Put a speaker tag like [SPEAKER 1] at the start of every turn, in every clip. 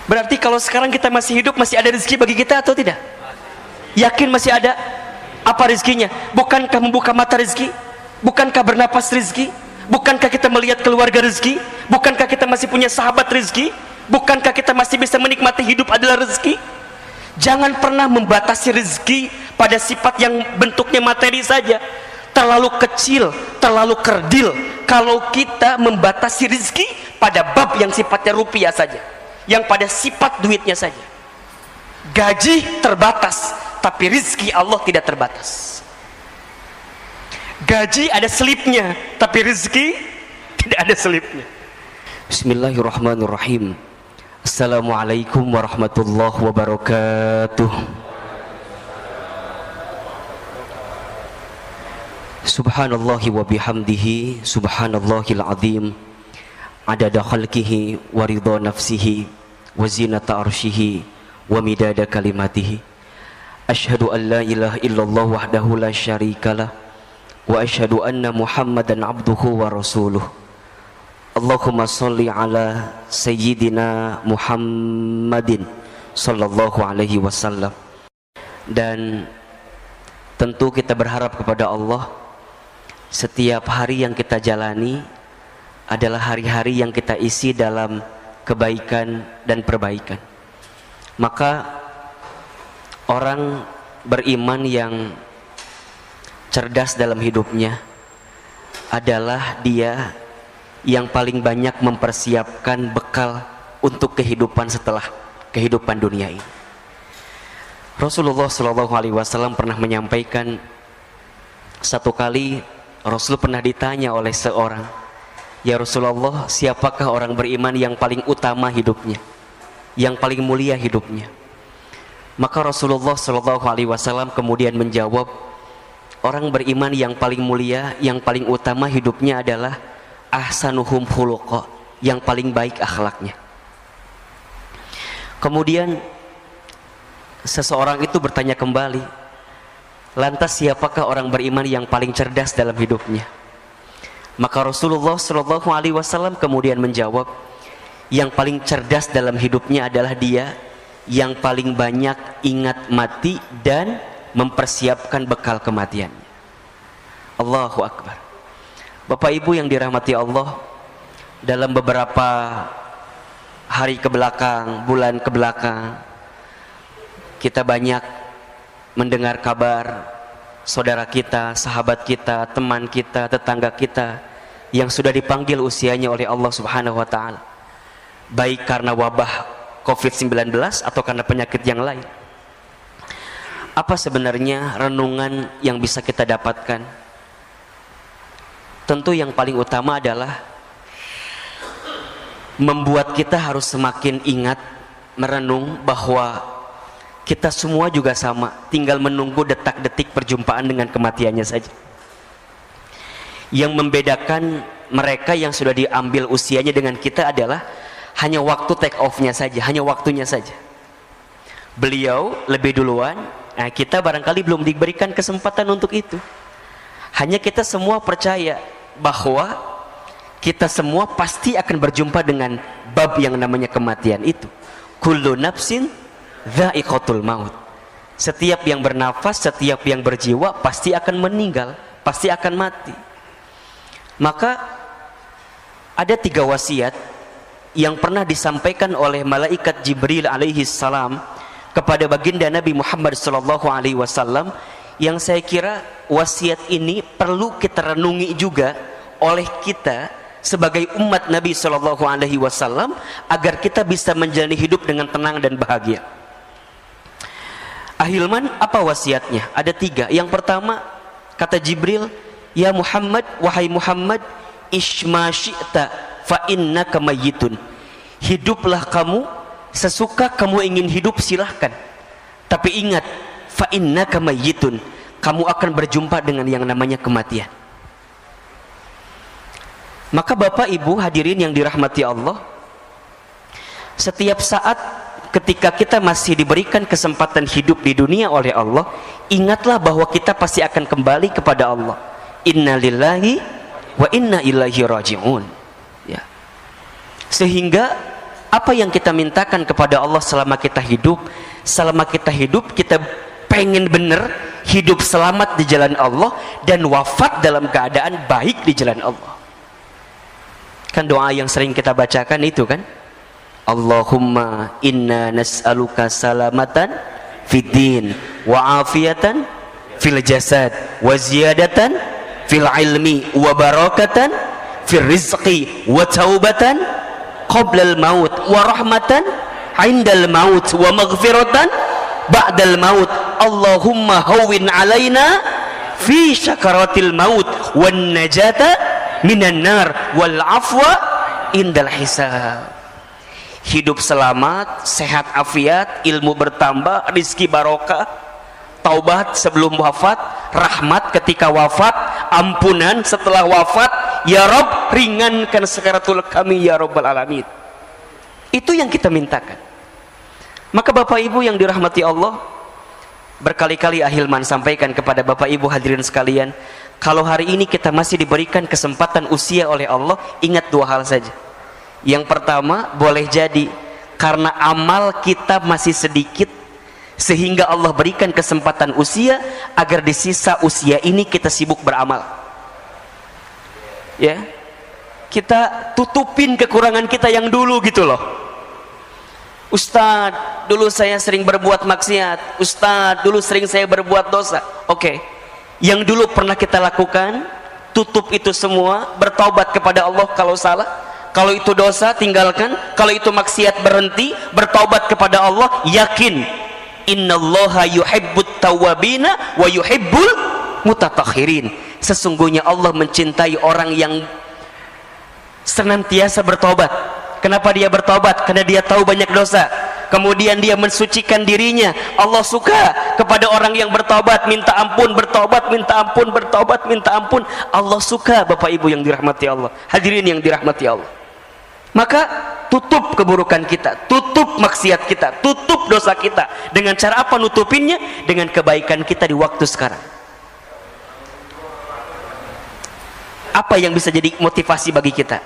[SPEAKER 1] Berarti kalau sekarang kita masih hidup, masih ada rezeki bagi kita atau tidak? Yakin masih ada? Apa rezekinya? Bukankah membuka mata rezeki? Bukankah bernapas rezeki? Bukankah kita melihat keluarga rezeki? Bukankah kita masih punya sahabat rezeki? Bukankah kita masih bisa menikmati hidup adalah rezeki? Jangan pernah membatasi rezeki pada sifat yang bentuknya materi saja. Terlalu kecil, terlalu kerdil kalau kita membatasi rezeki pada bab yang sifatnya rupiah saja, yang pada sifat duitnya saja. Gaji terbatas, tapi rezeki Allah tidak terbatas. Gaji ada selipnya, tapi rezeki tidak ada selipnya. Bismillahirrahmanirrahim. Assalamualaikum warahmatullahi wabarakatuh. Subhanallahi wa bihamdihi, subhanallahil azim, adada khalqihi wa ridha nafsihi wa zinata arshihi wa midada kalimatihi. Asyhadu an la ilaha illallah wahdahu la syarikalah wa asyhadu anna Muhammadan abduhu wa rasuluh. Allahumma sholli ala sayyidina Muhammadin sallallahu alaihi wasallam. Dan tentu kita berharap kepada Allah, setiap hari yang kita jalani adalah hari-hari yang kita isi dalam kebaikan dan perbaikan. Maka orang beriman yang cerdas dalam hidupnya adalah dia yang paling banyak mempersiapkan bekal untuk kehidupan setelah kehidupan dunia ini. Rasulullah SAW pernah menyampaikan, satu kali Rasul pernah ditanya oleh seorang, "Ya Rasulullah, siapakah orang beriman yang paling utama hidupnya, yang paling mulia hidupnya?" Maka Rasulullah SAW kemudian menjawab, orang beriman yang paling mulia, yang paling utama hidupnya adalah ahsanuhum khuluqa, yang paling baik akhlaknya. Kemudian seseorang itu bertanya kembali, lantas siapakah orang beriman yang paling cerdas dalam hidupnya? Maka Rasulullah SAW kemudian menjawab, yang paling cerdas dalam hidupnya adalah dia yang paling banyak ingat mati dan mempersiapkan bekal kematiannya. Allahu Akbar. Bapak Ibu yang dirahmati Allah, dalam beberapa hari kebelakang, bulan kebelakang, kita banyak mendengar kabar saudara kita, sahabat kita, teman kita, tetangga kita yang sudah dipanggil usianya oleh Allah Subhanahu wa taala, baik karena wabah COVID-19 atau karena penyakit yang lain. Apa sebenarnya renungan yang bisa kita dapatkan? Tentu yang paling utama adalah membuat kita harus semakin ingat, merenung bahwa kita semua juga sama, tinggal menunggu detak-detik perjumpaan dengan kematiannya saja. Yang membedakan mereka yang sudah diambil usianya dengan kita adalah hanya waktu take off-nya saja, hanya waktunya saja. Beliau lebih duluan, nah kita barangkali belum diberikan kesempatan untuk itu. Hanya kita semua percaya bahwa kita semua pasti akan berjumpa dengan bab yang namanya kematian itu. Kullu nafsin dha'iqatul maut. Setiap yang bernafas, setiap yang berjiwa pasti akan meninggal, pasti akan mati. Maka ada 3 wasiat yang pernah disampaikan oleh malaikat Jibril alaihi salam kepada baginda Nabi Muhammad sallallahu alaihi wasallam, yang saya kira wasiat ini perlu kita renungi juga oleh kita sebagai umat Nabi sallallahu alaihi wasallam agar kita bisa menjalani hidup dengan tenang dan bahagia. Ahilman, apa wasiatnya? Ada 3. Yang pertama, kata Jibril, "Ya Muhammad, wahai Muhammad, ishma syi'ta fa innaka mayyitun." Hiduplah kamu sesuka kamu ingin hidup, silahkan. Tapi ingat, fa innaka mayyitun, kamu akan berjumpa dengan yang namanya kematian. Maka Bapak Ibu hadirin yang dirahmati Allah, setiap saat ketika kita masih diberikan kesempatan hidup di dunia oleh Allah, ingatlah bahwa kita pasti akan kembali kepada Allah. Inna lillahi wa inna ilaihi raji'un. Ya. Sehingga Apa yang kita mintakan kepada Allah selama kita hidup? Selama kita hidup, kita pengen bener hidup selamat di jalan Allah dan wafat dalam keadaan baik di jalan Allah. Kan doa yang sering kita bacakan itu kan, Allahumma inna nas'aluka salamatan fid din wa afiyatan fil jasad wa ziyadatan fil ilmi wa barakatan fil rizqi wa taubatan qabla al maut wa rahmatan indal maut wa maghfiratan ba'dal maut. Allahumma hawwin alaina fi syakaratil maut wan najata minan nar wal afwa indal hisab. Hidup selamat, sehat afiat, ilmu bertambah, rizki barokah, taubat sebelum wafat, rahmat ketika wafat, ampunan setelah wafat. Ya Rabb, ringankan sakaratul kami ya Rabbal alamin. Itu yang kita mintakan. Maka Bapak Ibu yang dirahmati Allah, berkali-kali Ahilman sampaikan kepada Bapak Ibu hadirin sekalian, kalau hari ini kita masih diberikan kesempatan usia oleh Allah, ingat dua hal saja. Yang pertama, boleh jadi karena amal kita masih sedikit, sehingga Allah berikan kesempatan usia agar di sisa usia ini kita sibuk beramal. Ya, kita tutupin kekurangan kita yang dulu gitu loh. Ustadz, dulu saya sering berbuat maksiat. Ustadz, dulu sering saya berbuat dosa. Oke, yang dulu pernah kita lakukan, tutup itu semua, bertaubat kepada Allah kalau salah. Kalau itu dosa, tinggalkan. Kalau itu maksiat, berhenti, bertaubat kepada Allah. Yakin, innallaha yuhibbut tawwabina wa yuhibbul mutatahhirin. Sesungguhnya Allah mencintai orang yang senantiasa bertobat. Kenapa dia bertobat? Karena dia tahu banyak dosa, kemudian dia mensucikan dirinya. Allah suka kepada orang yang bertobat, minta ampun, bertobat, minta ampun, bertobat, minta ampun. Allah suka, Bapak Ibu yang dirahmati Allah, hadirin yang dirahmati Allah. Maka tutup keburukan kita, tutup maksiat kita, tutup dosa kita. Dengan cara apa nutupinnya? Dengan kebaikan kita di waktu sekarang. Apa yang bisa jadi motivasi bagi kita?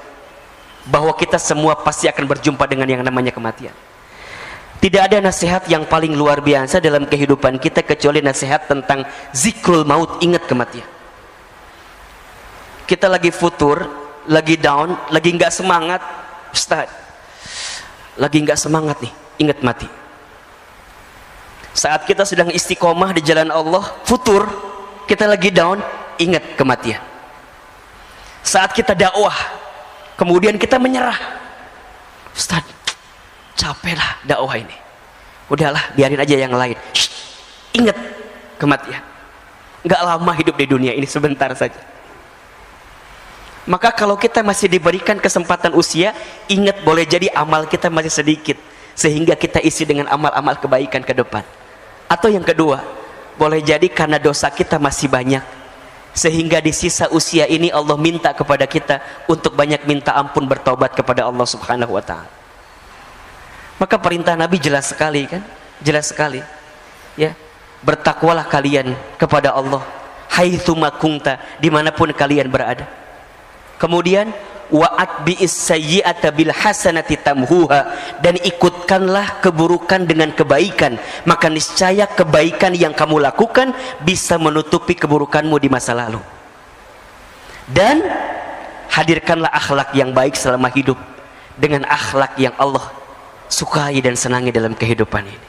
[SPEAKER 1] Bahwa kita semua pasti akan berjumpa dengan yang namanya kematian. Tidak ada nasihat yang paling luar biasa dalam kehidupan kita kecuali nasihat tentang zikrul maut, ingat kematian. Kita lagi futur, lagi down, lagi nggak semangat, Ustaz, lagi nggak semangat nih, ingat mati. Saat kita sedang istiqomah di jalan Allah, futur, kita lagi down, ingat kematian. Saat kita dakwah, kemudian kita menyerah, Ustaz, capek lah dakwah ini, udahlah biarin aja yang lain. Shh, ingat kematian. Nggak lama hidup di dunia ini, sebentar saja. Maka kalau kita masih diberikan kesempatan usia, ingat boleh jadi amal kita masih sedikit, sehingga kita isi dengan amal-amal kebaikan ke depan. Atau yang kedua, boleh jadi karena dosa kita masih banyak, sehingga di sisa usia ini Allah minta kepada kita untuk banyak minta ampun, bertobat kepada Allah Subhanahu wa ta'ala. Maka perintah Nabi jelas sekali kan? Jelas sekali. Ya, bertakwalah kalian kepada Allah haitsuma kunta, dimanapun kalian berada. Kemudian wa'at bi'is sayyi'ata bil hasanati tamhuha, dan ikutkanlah keburukan dengan kebaikan, maka niscaya kebaikan yang kamu lakukan bisa menutupi keburukanmu di masa lalu. Dan hadirkanlah akhlak yang baik selama hidup dengan akhlak yang Allah sukai dan senangi dalam kehidupan ini.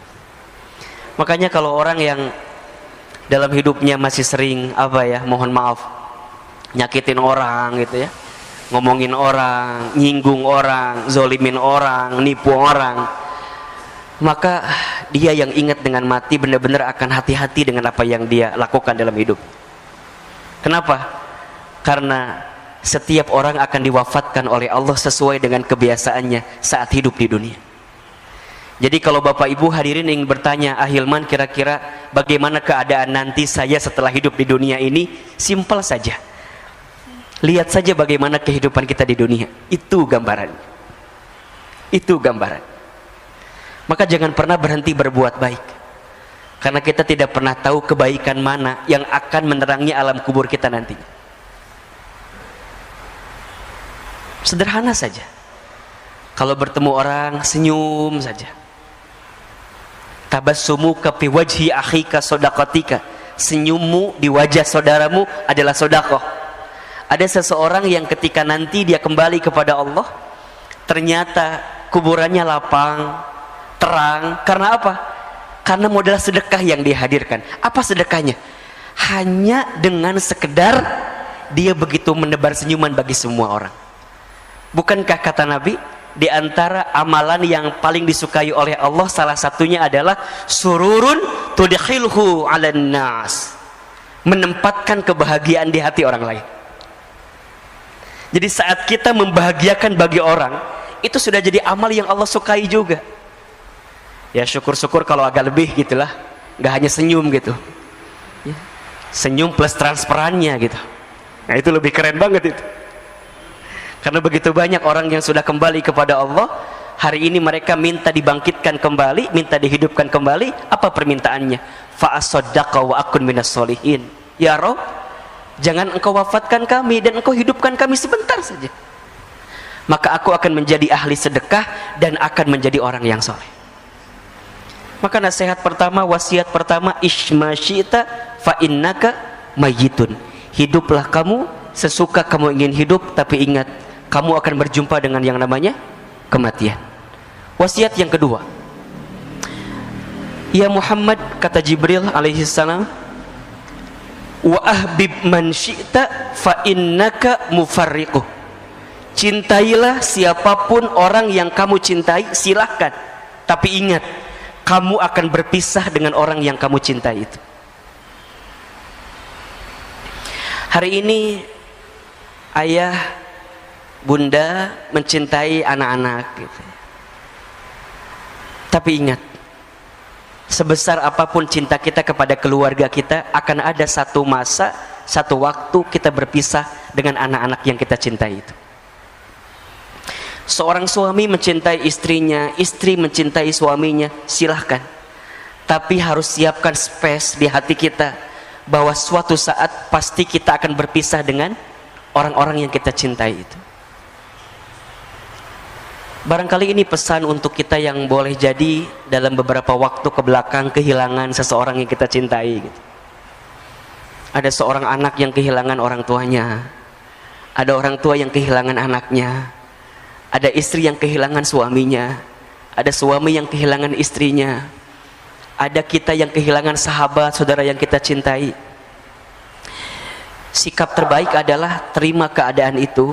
[SPEAKER 1] Makanya kalau orang yang dalam hidupnya masih sering mohon maaf, nyakitin orang gitu ya, ngomongin orang, nyinggung orang, zolimin orang, nipu orang, maka dia yang ingat dengan mati benar-benar akan hati-hati dengan apa yang dia lakukan dalam hidup. Kenapa? Karena setiap orang akan diwafatkan oleh Allah sesuai dengan kebiasaannya saat hidup di dunia. Jadi kalau Bapak Ibu hadirin ingin bertanya, Ahilman kira-kira bagaimana keadaan nanti saya setelah hidup di dunia ini? Simpel saja, lihat saja bagaimana kehidupan kita di dunia. Itu gambaran. Itu gambaran. Maka jangan pernah berhenti berbuat baik, karena kita tidak pernah tahu kebaikan mana yang akan menerangi alam kubur kita nantinya. Sederhana saja. Kalau bertemu orang senyum saja. Tabassumuka fi wajhi akhika shadaqatika. Senyummu di wajah saudaramu adalah sedekah. Ada seseorang yang ketika nanti dia kembali kepada Allah, ternyata kuburannya lapang, terang. Karena apa? Karena modal sedekah yang dihadirkan. Apa sedekahnya? Hanya dengan sekedar dia begitu menebar senyuman bagi semua orang. Bukankah kata Nabi, di antara amalan yang paling disukai oleh Allah salah satunya adalah sururun tudkhilhu 'alan nas, menempatkan kebahagiaan di hati orang lain. Jadi saat kita membahagiakan bagi orang, itu sudah jadi amal yang Allah sukai juga. Ya syukur-syukur kalau agak lebih gitulah, nggak hanya senyum gitu ya. Senyum plus transparannya gitu. Nah itu lebih keren banget itu. Karena begitu banyak orang yang sudah kembali kepada Allah, hari ini mereka minta dibangkitkan kembali, minta dihidupkan kembali. Apa permintaannya? Fa'asaddaqa wa akun minas solihin. Ya Rabb, jangan engkau wafatkan kami dan engkau hidupkan kami sebentar saja, maka aku akan menjadi ahli sedekah dan akan menjadi orang yang soleh. Maka nasihat pertama, wasiat pertama, ishma syi'ta fa innaka mayyitun. Hiduplah kamu sesuka kamu ingin hidup, tapi ingat kamu akan berjumpa dengan yang namanya kematian. Wasiat yang kedua, ya Muhammad, kata Jibril alaihi salam, wa ahbib man syi'ta fa innaka mufarriquh. Cintailah siapapun orang yang kamu cintai, silahkan, tapi ingat kamu akan berpisah dengan orang yang kamu cintai itu. Hari ini ayah bunda mencintai anak-anak gitu. Tapi ingat, sebesar apapun cinta kita kepada keluarga kita, akan ada satu masa, satu waktu kita berpisah dengan anak-anak yang kita cintai itu. Seorang suami mencintai istrinya, istri mencintai suaminya, silahkan. Tapi harus siapkan space di hati kita bahwa suatu saat pasti kita akan berpisah dengan orang-orang yang kita cintai itu. Barangkali ini pesan untuk kita yang boleh jadi dalam beberapa waktu ke belakang kehilangan seseorang yang kita cintai gitu. Ada seorang anak yang kehilangan orang tuanya, ada orang tua yang kehilangan anaknya, ada istri yang kehilangan suaminya, ada suami yang kehilangan istrinya, ada kita yang kehilangan sahabat, saudara yang kita cintai. Sikap terbaik adalah terima keadaan itu.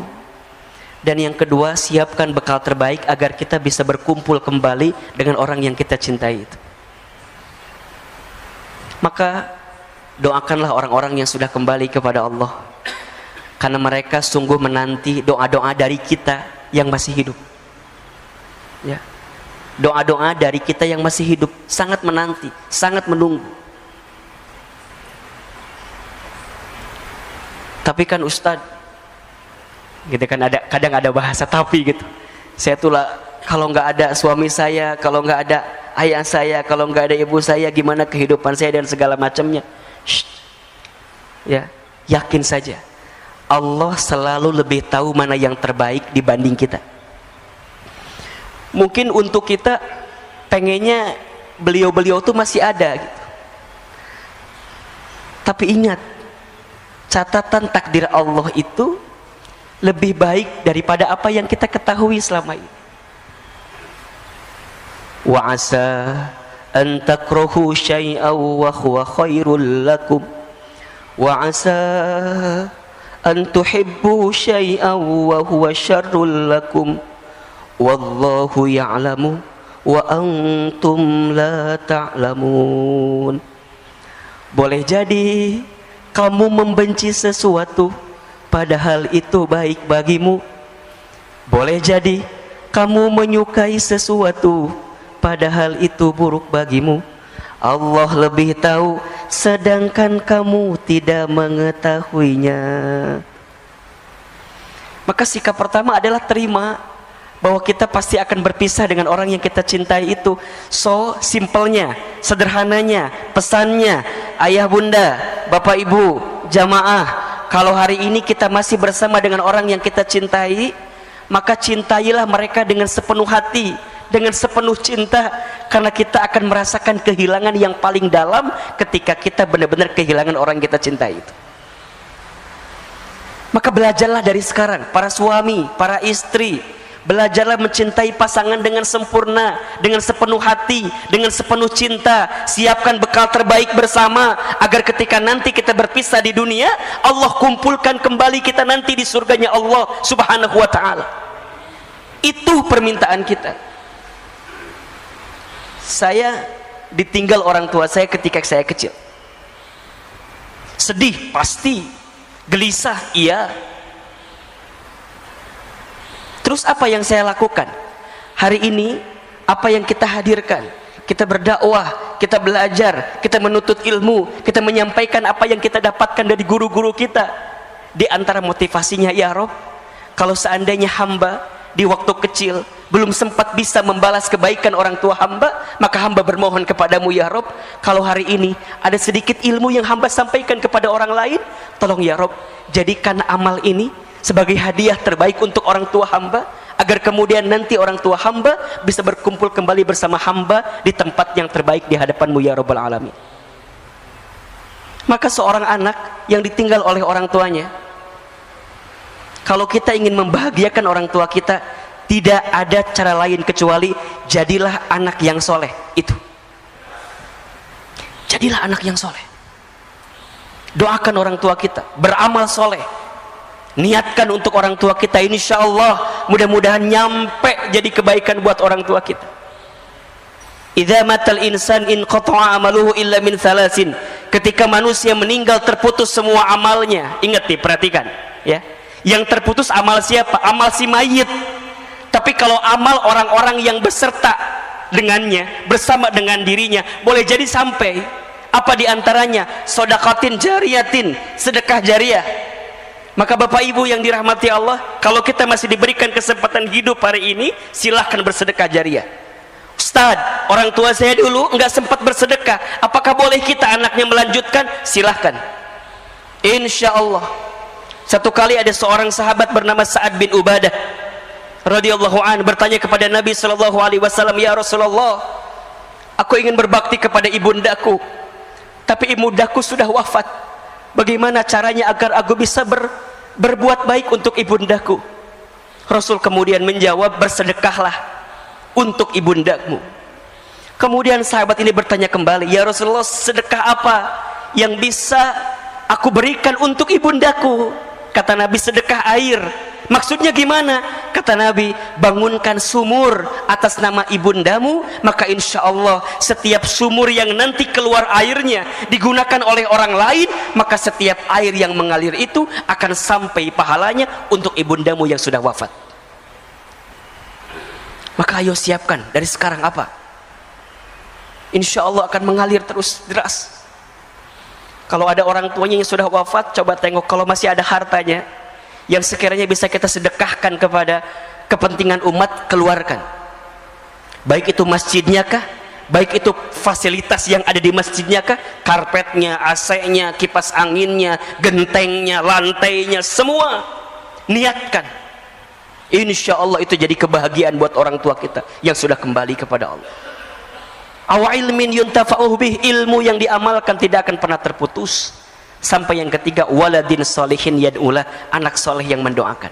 [SPEAKER 1] Dan yang kedua, siapkan bekal terbaik agar kita bisa berkumpul kembali dengan orang yang kita cintai itu. Maka doakanlah orang-orang yang sudah kembali kepada Allah, karena mereka sungguh menanti doa-doa dari kita yang masih hidup ya. Doa-doa dari kita yang masih hidup sangat menanti, sangat menunggu. Tapi kan Ustadz, gitu kan, kadang ada bahasa tapi gitu. Saya tuh lah, kalau nggak ada suami saya, kalau nggak ada ayah saya, kalau nggak ada ibu saya, gimana kehidupan saya dan segala macamnya. Ya, yakin saja Allah selalu lebih tahu mana yang terbaik dibanding kita. Mungkin untuk kita pengennya beliau-beliau tuh masih ada gitu. Tapi ingat, catatan takdir Allah itu lebih baik daripada apa yang kita ketahui selama ini. Wa asa an takrahu syai'an wa huwa khairul lakum wa asa an tuhibbu syai'an wa huwa syarrul lakum wallahu ya'lamu wa antum la ta'lamun. Boleh jadi kamu membenci sesuatu padahal itu baik bagimu. Boleh jadi kamu menyukai sesuatu padahal itu buruk bagimu. Allah lebih tahu sedangkan kamu tidak mengetahuinya. Maka sikap pertama adalah terima bahwa kita pasti akan berpisah dengan orang yang kita cintai itu. So simpelnya, sederhananya, pesannya, ayah bunda, bapak ibu, jamaah, kalau hari ini kita masih bersama dengan orang yang kita cintai, maka cintailah mereka dengan sepenuh hati, dengan sepenuh cinta, karena kita akan merasakan kehilangan yang paling dalam ketika kita benar-benar kehilangan orang yang kita cintai itu. Maka belajarlah dari sekarang, para suami, para istri, belajarlah mencintai pasangan dengan sempurna, dengan sepenuh hati, dengan sepenuh cinta. Siapkan bekal terbaik bersama, agar ketika nanti kita berpisah di dunia, Allah kumpulkan kembali kita nanti di surganya Allah subhanahu wa ta'ala. Itu permintaan kita. Saya ditinggal orang tua saya ketika saya kecil. Sedih pasti, gelisah iya. Terus apa yang saya lakukan? Hari ini apa yang kita hadirkan? Kita berdakwah, kita belajar, kita menuntut ilmu, kita menyampaikan apa yang kita dapatkan dari guru-guru kita. Di antara motivasinya, ya Rob, kalau seandainya hamba di waktu kecil belum sempat bisa membalas kebaikan orang tua hamba, maka hamba bermohon kepadamu ya Rob, kalau hari ini ada sedikit ilmu yang hamba sampaikan kepada orang lain, tolong ya Rob, jadikan amal ini sebagai hadiah terbaik untuk orang tua hamba, agar kemudian nanti orang tua hamba bisa berkumpul kembali bersama hamba di tempat yang terbaik di hadapanmu ya Rabbal Alamin. Maka seorang anak yang ditinggal oleh orang tuanya, kalau kita ingin membahagiakan orang tua kita, tidak ada cara lain kecuali jadilah anak yang soleh. Itu, jadilah anak yang soleh. Doakan orang tua kita, beramal soleh, niatkan untuk orang tua kita. Insya Allah mudah-mudahan nyampe jadi kebaikan buat orang tua kita. Idza matal insan in qata'a amaluhu illa min salasin. Ketika manusia meninggal terputus semua amalnya. Ingat nih, perhatikan ya. Yang terputus amal siapa? Amal si mayit. Tapi kalau amal orang-orang yang beserta dengannya, bersama dengan dirinya, boleh jadi sampai. Apa diantaranya? Sodakatin jariyatin, sedekah jariah. Maka Bapak Ibu yang dirahmati Allah, kalau kita masih diberikan kesempatan hidup hari ini, silahkan bersedekah jariah. Ustaz, orang tua saya dulu nggak sempat bersedekah, apakah boleh kita anaknya melanjutkan? Silahkan. Insya Allah. Satu kali ada seorang sahabat bernama Sa'ad bin Ubadah radhiyallahu an bertanya kepada Nabi sallallahu alaihi wasallam, ya Rasulullah, aku ingin berbakti kepada ibundaku, tapi ibundaku sudah wafat. Bagaimana caranya agar aku bisa berbuat baik untuk ibundaku? Rasul kemudian menjawab, bersedekahlah untuk ibundamu. Kemudian sahabat ini bertanya kembali, ya Rasulullah, sedekah apa yang bisa aku berikan untuk ibundaku? Kata Nabi, sedekah air. Maksudnya gimana? Kata Nabi, bangunkan sumur atas nama ibundamu, maka insya Allah setiap sumur yang nanti keluar airnya digunakan oleh orang lain, maka setiap air yang mengalir itu akan sampai pahalanya untuk ibundamu yang sudah wafat. Maka ayo siapkan dari sekarang apa? Insya Allah akan mengalir terus deras. Kalau ada orang tuanya yang sudah wafat, coba tengok, kalau masih ada hartanya yang sekiranya bisa kita sedekahkan kepada kepentingan umat, keluarkan. Baik itu masjidnya kah, baik itu fasilitas yang ada di masjidnya kah, karpetnya, AC-nya, kipas anginnya, gentengnya, lantainya, semua niatkan. Insya Allah itu jadi kebahagiaan buat orang tua kita yang sudah kembali kepada Allah. Aw ilmin yuntafa'uh bih, ilmu yang diamalkan tidak akan pernah terputus. Sampai yang ketiga, waladin solihin yad'ulah, anak soleh yang mendoakan.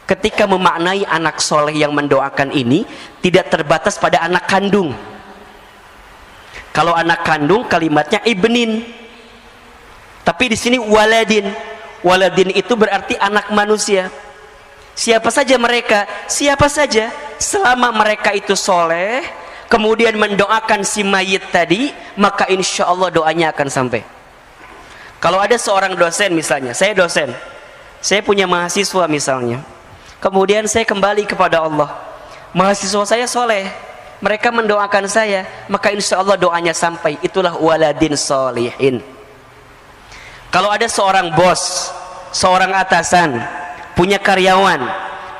[SPEAKER 1] Ketika memaknai anak soleh yang mendoakan ini, tidak terbatas pada anak kandung. Kalau anak kandung kalimatnya ibnin, tapi di sini waladin. Waladin itu berarti anak manusia. Siapa saja mereka, siapa saja, selama mereka itu soleh, kemudian mendoakan si mayit tadi, maka insya Allah doanya akan sampai. Kalau ada seorang dosen misalnya, saya dosen, saya punya mahasiswa misalnya, kemudian saya kembali kepada Allah, mahasiswa saya soleh, mereka mendoakan saya, maka insya Allah doanya sampai. Itulah waladin solihin. Kalau ada seorang bos, seorang atasan, punya karyawan,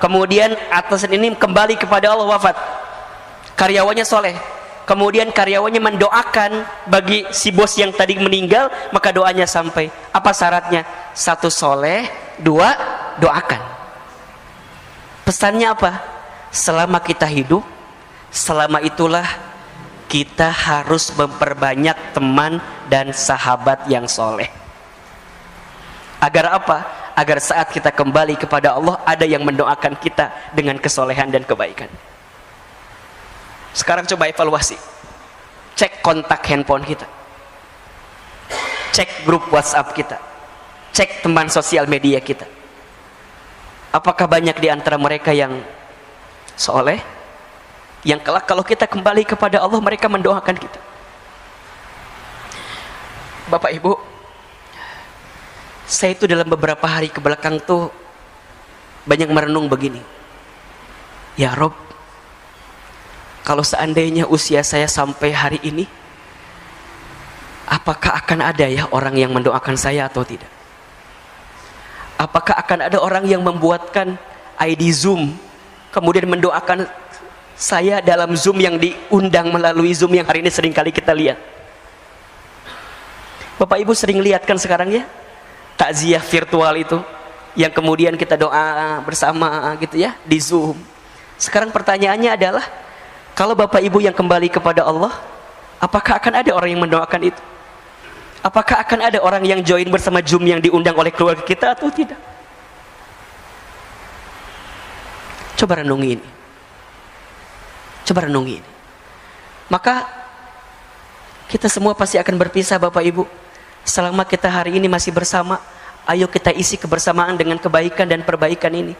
[SPEAKER 1] kemudian atasan ini kembali kepada Allah, wafat, karyawannya soleh, kemudian karyawannya mendoakan bagi si bos yang tadi meninggal, maka doanya sampai. Apa syaratnya? Satu, soleh; dua, doakan. Pesannya apa? Selama kita hidup, selama itulah kita harus memperbanyak teman dan sahabat yang soleh. Agar apa? Agar saat kita kembali kepada Allah, ada yang mendoakan kita dengan kesolehan dan kebaikan. Sekarang coba evaluasi. Cek kontak handphone kita, cek grup WhatsApp kita, cek teman sosial media kita. Apakah banyak di antara mereka yang soleh, yang kelak kalau kita kembali kepada Allah mereka mendoakan kita? Bapak Ibu, saya itu dalam beberapa hari kebelakang tuh banyak merenung begini. Ya Rob, kalau seandainya usia saya sampai hari ini, apakah akan ada ya orang yang mendoakan saya atau tidak? Apakah akan ada orang yang membuatkan ID Zoom kemudian mendoakan saya dalam Zoom yang diundang melalui Zoom yang hari ini sering kali kita lihat? Bapak Ibu sering lihat kan sekarang ya, takziah virtual itu yang kemudian kita doa bersama gitu ya di Zoom. Sekarang pertanyaannya adalah, kalau Bapak Ibu yang kembali kepada Allah, apakah akan ada orang yang mendoakan itu? Apakah akan ada orang yang join bersama Zoom yang diundang oleh keluarga kita atau tidak? Coba renungi ini. Coba renungi ini. Maka kita semua pasti akan berpisah Bapak Ibu. Selama kita hari ini masih bersama, ayo kita isi kebersamaan dengan kebaikan dan perbaikan ini.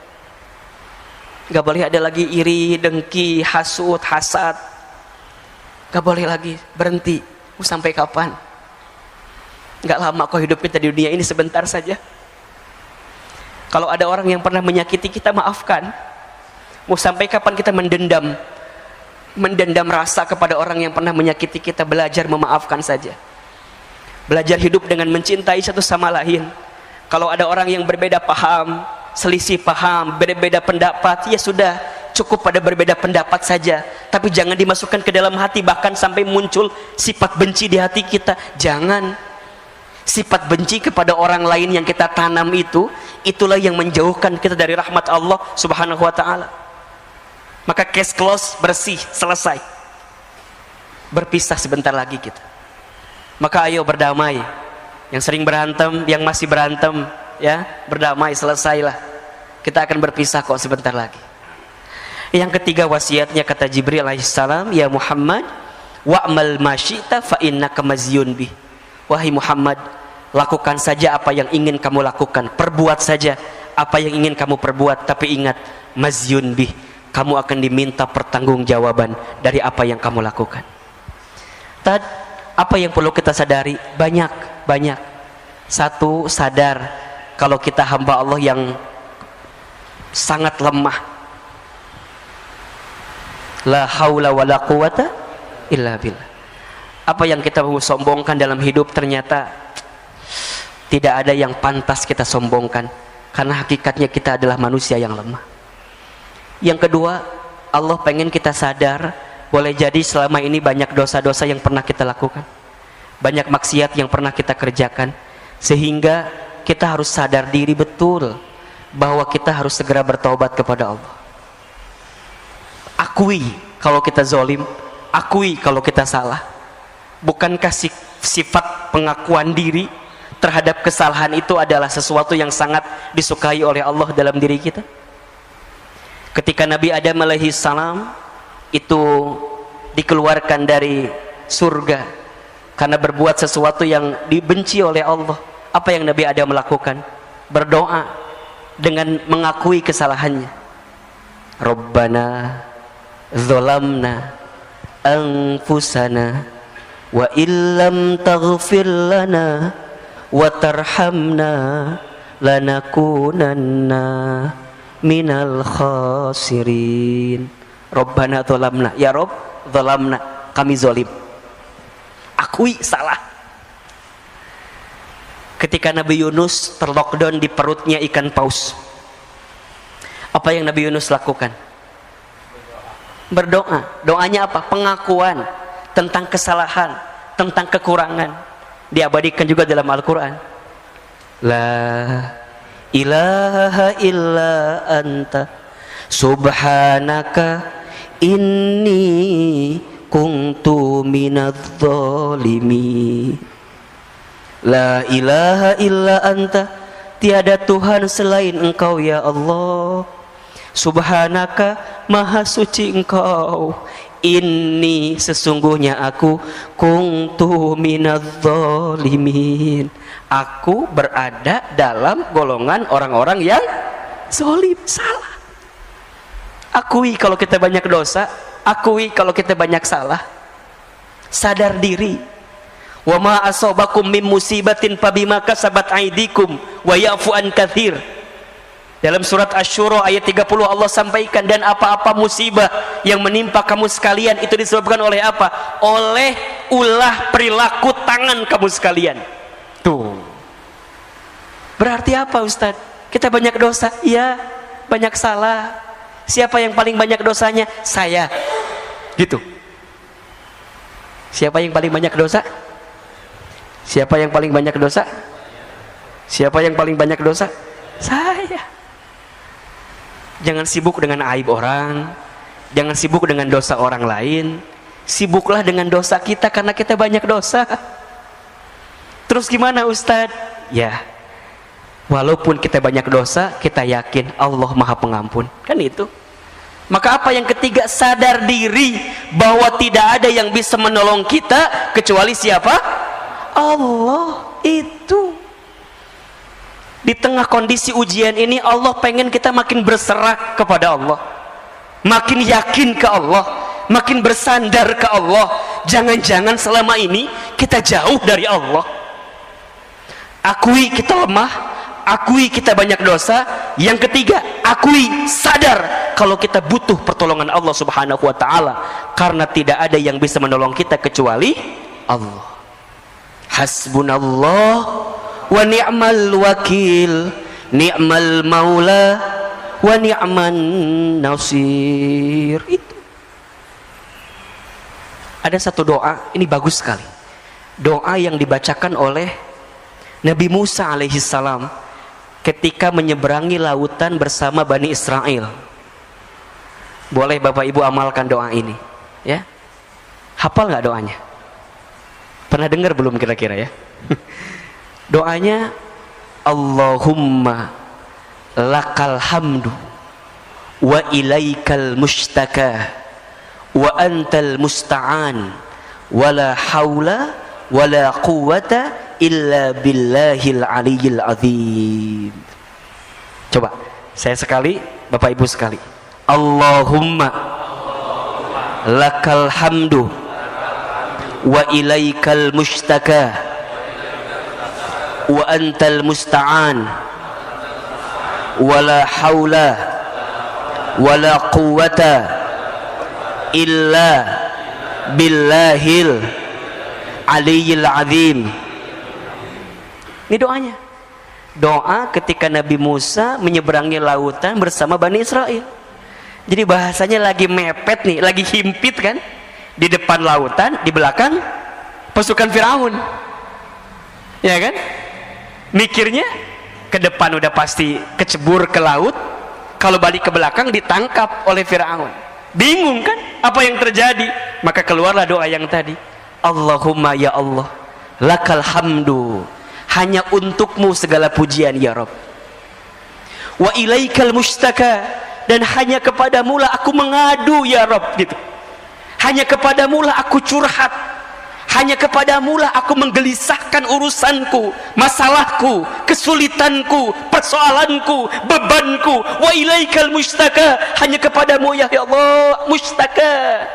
[SPEAKER 1] Gak boleh ada lagi iri, dengki, hasud, hasad. Gak boleh lagi, berhenti. Mau sampai kapan? Gak lama kok hidup kita di dunia ini, sebentar saja. Kalau ada orang yang pernah menyakiti kita, maafkan. Mau sampai kapan kita mendendam rasa kepada orang yang pernah menyakiti kita? Belajar memaafkan saja. Belajar hidup dengan mencintai satu sama lain. Kalau ada orang yang berbeda paham, selisih paham, berbeda pendapat, ya sudah, cukup pada berbeda pendapat saja. Tapi jangan dimasukkan ke dalam hati, bahkan sampai muncul sifat benci di hati kita. Jangan. Sifat benci kepada orang lain yang kita tanam itu, itulah yang menjauhkan kita dari rahmat Allah Subhanahu wa ta'ala. Maka case close, bersih, selesai. Berpisah sebentar lagi kita. Maka ayo berdamai. Yang sering berantem, yang masih berantem, ya, berdamai, selesailah. Kita akan berpisah kok sebentar lagi. Yang ketiga wasiatnya, kata Jibril alaihissalam, ya Muhammad, wa'mal ma syi'ta fa innaka mazyun bih. Wahai Muhammad, lakukan saja apa yang ingin kamu lakukan, perbuat saja apa yang ingin kamu perbuat, tapi ingat, mazyun bih, kamu akan diminta pertanggungjawaban dari apa yang kamu lakukan. Apa yang perlu kita sadari? Banyak. Satu, sadar kalau kita hamba Allah yang sangat lemah. La haula wa la quwata illa billah. Apa yang kita sombongkan dalam hidup ternyata tidak ada yang pantas kita sombongkan, karena hakikatnya kita adalah manusia yang lemah. Yang kedua, Allah pengen kita sadar, boleh jadi selama ini banyak dosa-dosa yang pernah kita lakukan, banyak maksiat yang pernah kita kerjakan, sehingga kita harus sadar diri betul bahwa kita harus segera bertaubat kepada Allah. Akui kalau kita zalim, akui kalau kita salah. Bukankah sifat pengakuan diri terhadap kesalahan itu adalah sesuatu yang sangat disukai oleh Allah dalam diri kita? Ketika Nabi Adam alaihi salam itu dikeluarkan dari surga karena berbuat sesuatu yang dibenci oleh Allah, apa yang Nabi Adam melakukan? Berdoa dengan mengakui kesalahannya. Rabbana dzalamna anfusana wa illam taghfir lana wa tarhamna lanakunanna minal khasirin. Rabbana dzalamna, ya Rabb, dzalamna, kami zalim. Akui salah. Ketika Nabi Yunus terlockdown di perutnya ikan paus, apa yang Nabi Yunus lakukan? Berdoa. Doanya apa? Pengakuan tentang kesalahan, tentang kekurangan. Diabadikan juga dalam Al-Quran. La ilaha illa anta Subhanaka inni kuntu minadz zalimin. La ilaha illa anta, tiada Tuhan selain Engkau ya Allah. Subhanaka, maha suci Engkau. Inni, sesungguhnya aku, kuntu minadz zalimin, aku berada dalam golongan orang-orang yang zalim, salah. Akui kalau kita banyak dosa, akui kalau kita banyak salah, sadar diri. Wa ma asabakum min musibatin fabima kasabat aydikum wa ya'fu an katsir. Dalam surat Asy-Syura ayat 30 Allah sampaikan, dan apa-apa musibah yang menimpa kamu sekalian itu disebabkan oleh apa? Oleh ulah perilaku tangan kamu sekalian. Tuh. Berarti apa Ustaz? Kita banyak dosa? Iya, banyak salah. Siapa yang paling banyak dosanya? Saya. Gitu. Siapa yang paling banyak dosa? Siapa yang paling banyak dosa? Siapa yang paling banyak dosa? Saya. Jangan sibuk dengan aib orang, jangan sibuk dengan dosa orang lain. Sibuklah dengan dosa kita, karena kita banyak dosa. Terus gimana Ustadz? Ya, walaupun kita banyak dosa, kita yakin Allah Maha Pengampun. Kan itu. Maka apa yang ketiga? Sadar diri bahwa tidak ada yang bisa menolong kita kecuali siapa? Allah. Itu. Di tengah kondisi ujian ini, Allah pengen kita makin berserah kepada Allah, makin yakin ke Allah, makin bersandar ke Allah. Jangan-jangan selama ini kita jauh dari Allah. Akui kita lemah, akui kita banyak dosa. Yang ketiga, akui, sadar kalau kita butuh pertolongan Allah Subhanahu wa ta'ala, karena tidak ada yang bisa menolong kita kecuali Allah. Hasbunallah wa ni'mal wakil, ni'mal maula wa ni'man nasir. Itu ada satu doa, ini bagus sekali, doa yang dibacakan oleh Nabi Musa alaihissalam ketika menyeberangi lautan bersama Bani Israel. Boleh Bapak Ibu amalkan doa ini ya. Hafal nggak doanya? Pernah dengar belum kira-kira ya? Doanya, Allahumma lakal hamdu wa ilaikal mustaka wa antal musta'an wa la hawla wa la quwwata illa billahil aliyyil azim. Coba saya sekali, Bapak Ibu sekali. Allahumma lakal hamdu wa ilaikal mustaka wa antal musta'an wa la hawla wa la quwwata illa billahil aliyyil azim. Ini doanya. Doa ketika Nabi Musa menyeberangi lautan bersama Bani Israel. Jadi bahasanya lagi mepet nih, lagi himpit kan? Di depan lautan, di belakang pasukan Firaun. Ya kan? Mikirnya ke depan udah pasti kecebur ke laut, kalau balik ke belakang ditangkap oleh Firaun. Bingung kan apa yang terjadi? Maka keluarlah doa yang tadi. Allahumma ya Allah, lakal hamdu, hanya untukmu segala pujian ya Rabb. Wa ilaikal mustaka, dan hanya kepadamu lah aku mengadu ya Rabb gitu. Hanya kepadamu lah aku curhat. Hanya kepadamu lah aku menggelisahkan urusanku, masalahku, kesulitanku, persoalanku, bebanku. Wa ilaikal mustaka, hanya kepadamu ya Allah mustaka.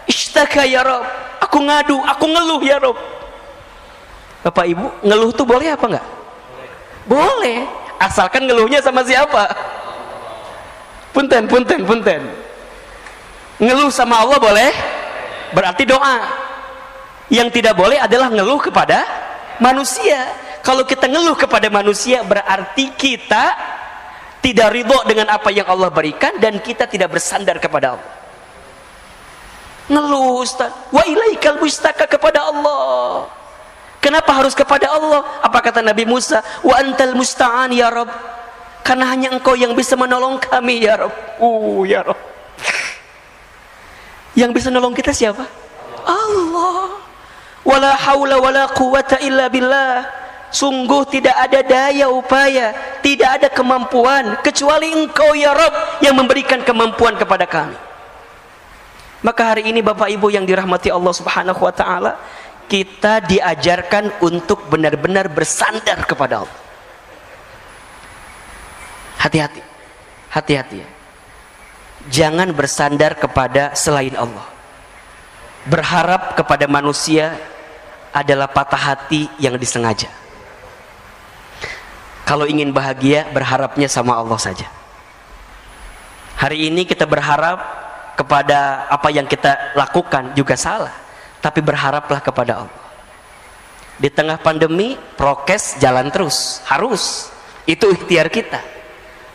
[SPEAKER 1] Ishtaka ya Rabb, aku ngadu, aku ngeluh ya Rabb. Bapak Ibu, ngeluh tuh boleh apa enggak? Boleh, asalkan ngeluhnya sama siapa? Punten. Ngeluh sama Allah boleh, berarti doa. Yang tidak boleh adalah ngeluh kepada manusia. Kalau kita ngeluh kepada manusia, berarti kita tidak ridho dengan apa yang Allah berikan, dan kita tidak bersandar kepada Allah. Ngeluh Ustaz, wa ilaikal mustaka, kepada Allah. Kenapa harus kepada Allah? Apa kata Nabi Musa? Wa antal musta'an ya Rabb, karena hanya Engkau yang bisa menolong kami ya Rabb. Ya Rabb. Yang bisa menolong kita siapa? Allah. Wala haula wala quwata illa billah. Sungguh tidak ada daya upaya, tidak ada kemampuan kecuali Engkau ya Rabb yang memberikan kemampuan kepada kami. Maka hari ini Bapak Ibu yang dirahmati Allah Subhanahu wa taala, kita diajarkan untuk benar-benar bersandar kepada Allah. Hati-hati. Hati-hati ya. Jangan bersandar kepada selain Allah. Berharap kepada manusia adalah patah hati yang disengaja. Kalau ingin bahagia, berharapnya sama Allah saja. Hari ini kita berharap kepada apa yang kita lakukan juga salah, tapi berharaplah kepada Allah. Di tengah pandemi, prokes jalan terus, harus. Itu ikhtiar kita.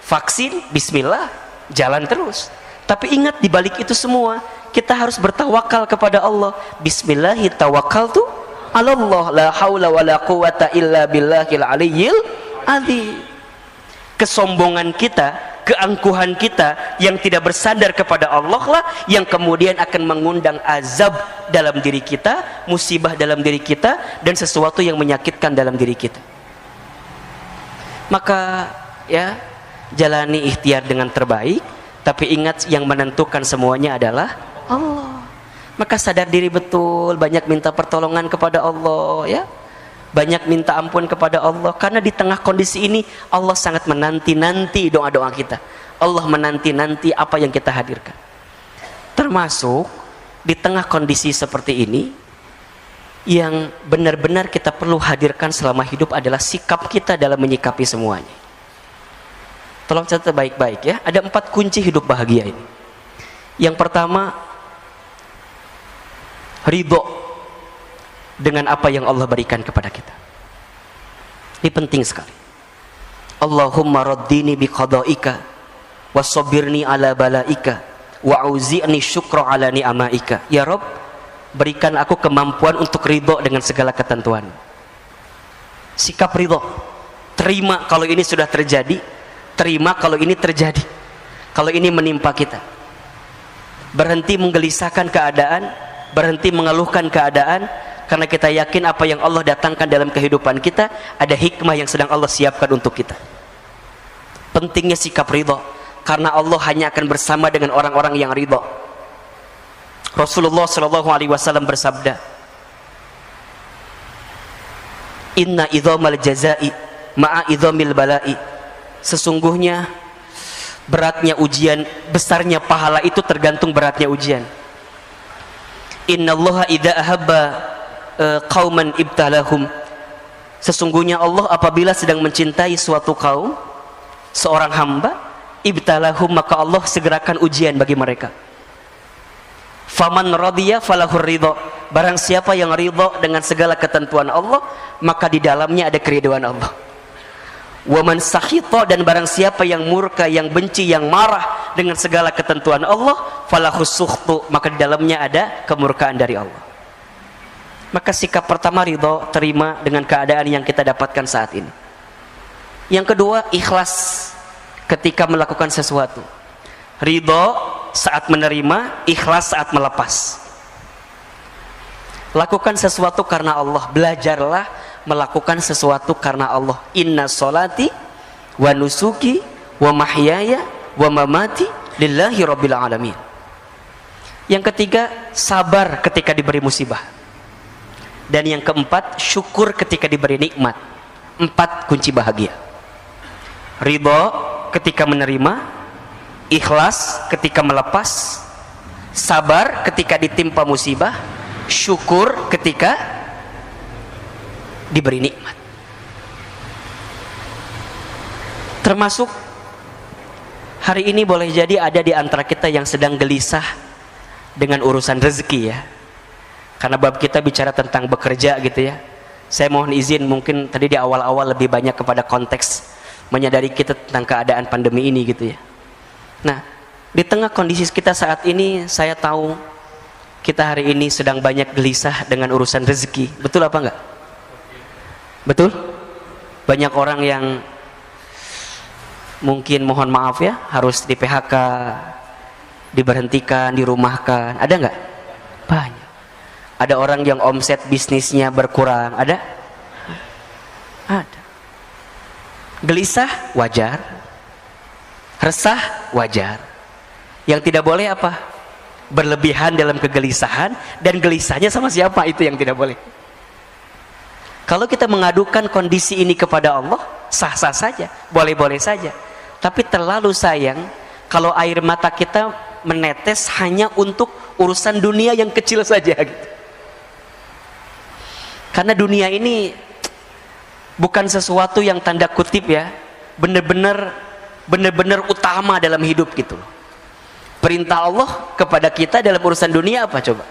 [SPEAKER 1] Vaksin, bismillah, jalan terus. Tapi ingat, di balik itu semua, kita harus bertawakal kepada Allah. Bismillahirrahmanirrahim. Allah, la haula wa la quwata illa billahil aliyyil azim. Kesombongan kita, keangkuhan kita yang tidak bersandar kepada Allah lah yang kemudian akan mengundang azab dalam diri kita, musibah dalam diri kita, dan sesuatu yang menyakitkan dalam diri kita. Maka ya, jalani ikhtiar dengan terbaik, tapi ingat yang menentukan semuanya adalah Allah. Maka sadar diri betul, banyak minta pertolongan kepada Allah ya. Banyak minta ampun kepada Allah, karena di tengah kondisi ini Allah sangat menanti-nanti doa-doa kita. Allah menanti-nanti apa yang kita hadirkan. Termasuk di tengah kondisi seperti ini, yang benar-benar kita perlu hadirkan selama hidup adalah sikap kita dalam menyikapi semuanya. Tolong catat baik-baik ya. Ada 4 kunci hidup bahagia ini. Yang pertama, ridho dengan apa yang Allah berikan kepada kita. Ini penting sekali. Allahumma raddini biqadaika wasobirni ala balaika wa'uzi'ni syukra ala ni'amaika. Ya Rabb, berikan aku kemampuan untuk ridho dengan segala ketentuan. Sikap ridho, terima kalau ini sudah terjadi, terima kalau ini terjadi, kalau ini menimpa kita. Berhenti menggelisahkan keadaan, berhenti mengeluhkan keadaan, karena kita yakin apa yang Allah datangkan dalam kehidupan kita ada hikmah yang sedang Allah siapkan untuk kita. Pentingnya sikap ridho, karena Allah hanya akan bersama dengan orang-orang yang ridho. Rasulullah SAW bersabda, Inna idhamal jazai ma'a idhamil balai. Sesungguhnya beratnya ujian, besarnya pahala itu tergantung beratnya ujian. Innallaha idza ahabba qauman ibtalahum. Sesungguhnya Allah apabila sedang mencintai suatu kaum, seorang hamba, ibtalahum, maka Allah segerakan ujian bagi mereka. Faman radiya falahur ridho. Barang siapa yang ridho dengan segala ketentuan Allah, maka di dalamnya ada keridhaan Allah. Waman sakhita, dan barang siapa yang murka, yang benci, yang marah dengan segala ketentuan Allah, falahus sukhtu, maka di dalamnya ada kemurkaan dari Allah. Maka sikap pertama ridho, terima dengan keadaan yang kita dapatkan saat ini. Yang kedua, ikhlas ketika melakukan sesuatu. Ridho saat menerima, ikhlas saat melepas. Lakukan sesuatu karena Allah. Belajarlah melakukan sesuatu karena Allah. Inna sholati wa nusuki wa mahyaya wa mamati lillahi rabbil alamin. Yang ketiga, sabar ketika diberi musibah. Dan yang keempat, syukur ketika diberi nikmat. 4 kunci bahagia. Ridho ketika menerima, ikhlas ketika melepas, sabar ketika ditimpa musibah, syukur ketika diberi nikmat. Termasuk hari ini boleh jadi ada di antara kita yang sedang gelisah dengan urusan rezeki ya. Karena bab kita bicara tentang bekerja gitu ya. Saya mohon izin, mungkin tadi di awal-awal lebih banyak kepada konteks menyadari kita tentang keadaan pandemi ini gitu ya. Nah, di tengah kondisi kita saat ini, saya tahu kita hari ini sedang banyak gelisah dengan urusan rezeki. Betul apa enggak? Betul? Banyak orang yang mungkin mohon maaf ya, harus di PHK, diberhentikan, dirumahkan. Ada nggak? Banyak. Ada orang yang omset bisnisnya berkurang. Ada? Ada. Gelisah wajar, resah wajar. Yang tidak boleh apa? Berlebihan dalam kegelisahan, dan gelisahnya sama siapa, itu yang tidak boleh. Kalau kita mengadukan kondisi ini kepada Allah, sah-sah saja, boleh-boleh saja. Tapi terlalu sayang kalau air mata kita menetes hanya untuk urusan dunia yang kecil saja gitu. Karena dunia ini bukan sesuatu yang tanda kutip ya, benar-benar utama dalam hidup gitu loh. Perintah Allah kepada kita dalam urusan dunia apa coba?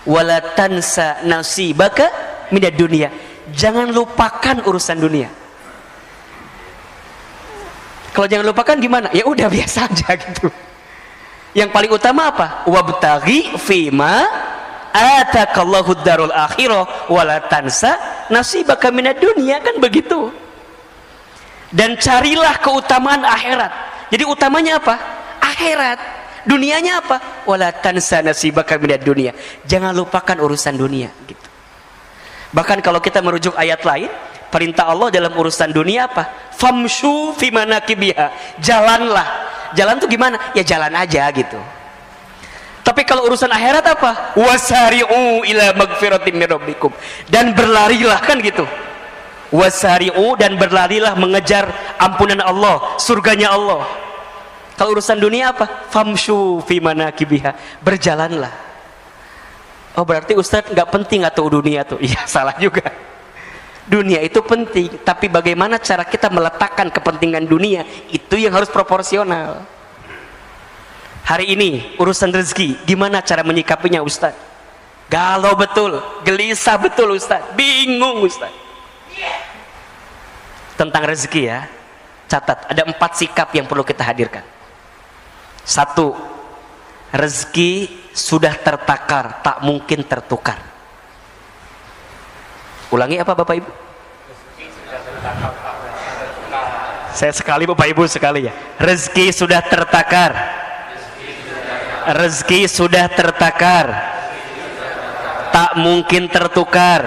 [SPEAKER 1] Wala tansa nasibaka minad dunia. Jangan lupakan urusan dunia. Kalau jangan lupakan gimana? Ya udah biasa aja gitu. Yang paling utama apa? Wabtaghi fima atakallahu darul akhirah wala tansa nasibaka minad dunia, kan begitu. Dan carilah keutamaan akhirat. Jadi utamanya apa? Akhirat. Dunianya apa? Wala tansa nasibaka minad dunia. Jangan lupakan urusan dunia gitu. Bahkan kalau kita merujuk ayat lain, perintah Allah dalam urusan dunia apa? Famshu fi manakibiha. Jalanlah. Jalan tuh gimana? Ya jalan aja gitu. Tapi kalau urusan akhirat apa? Wasari'u ila magfiratin min rabbikum. Dan berlarilah, kan gitu. Wasari'u, dan berlarilah mengejar ampunan Allah, surganya Allah. Kalau urusan dunia apa? Famshu fi manakibiha. Berjalanlah. Oh berarti Ustadz nggak penting atau dunia tuh? Iya, salah juga. Dunia itu penting, tapi bagaimana cara kita meletakkan kepentingan dunia, itu yang harus proporsional. Hari ini urusan rezeki, gimana cara menyikapinya Ustadz? Galau betul, gelisah betul Ustadz, bingung Ustadz. Tentang rezeki ya, catat, ada 4 sikap yang perlu kita hadirkan. 1, rezeki sudah tertakar, tak mungkin tertukar. Ulangi apa Bapak Ibu? Saya sekali Bapak Ibu sekali ya. Rezeki sudah tertakar. Rezeki sudah tertakar, tak mungkin tertukar.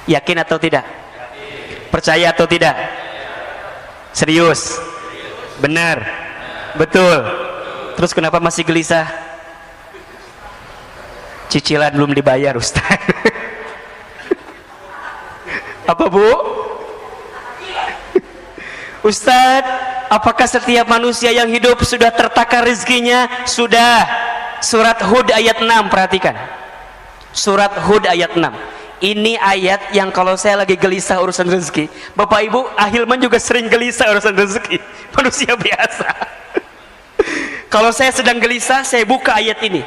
[SPEAKER 1] Yakin atau tidak? Percaya atau tidak? Serius? Benar? Betul? Terus kenapa masih gelisah? Cicilan belum dibayar Ustaz. Apa Bu? Ustaz, apakah setiap manusia yang hidup sudah tertakar rezekinya? Sudah. Surat Hud ayat 6, perhatikan. Surat Hud ayat 6. Ini ayat yang kalau saya lagi gelisah urusan rezeki, Bapak Ibu, Ahilman juga sering gelisah urusan rezeki. Manusia biasa. Kalau saya sedang gelisah, saya buka ayat ini.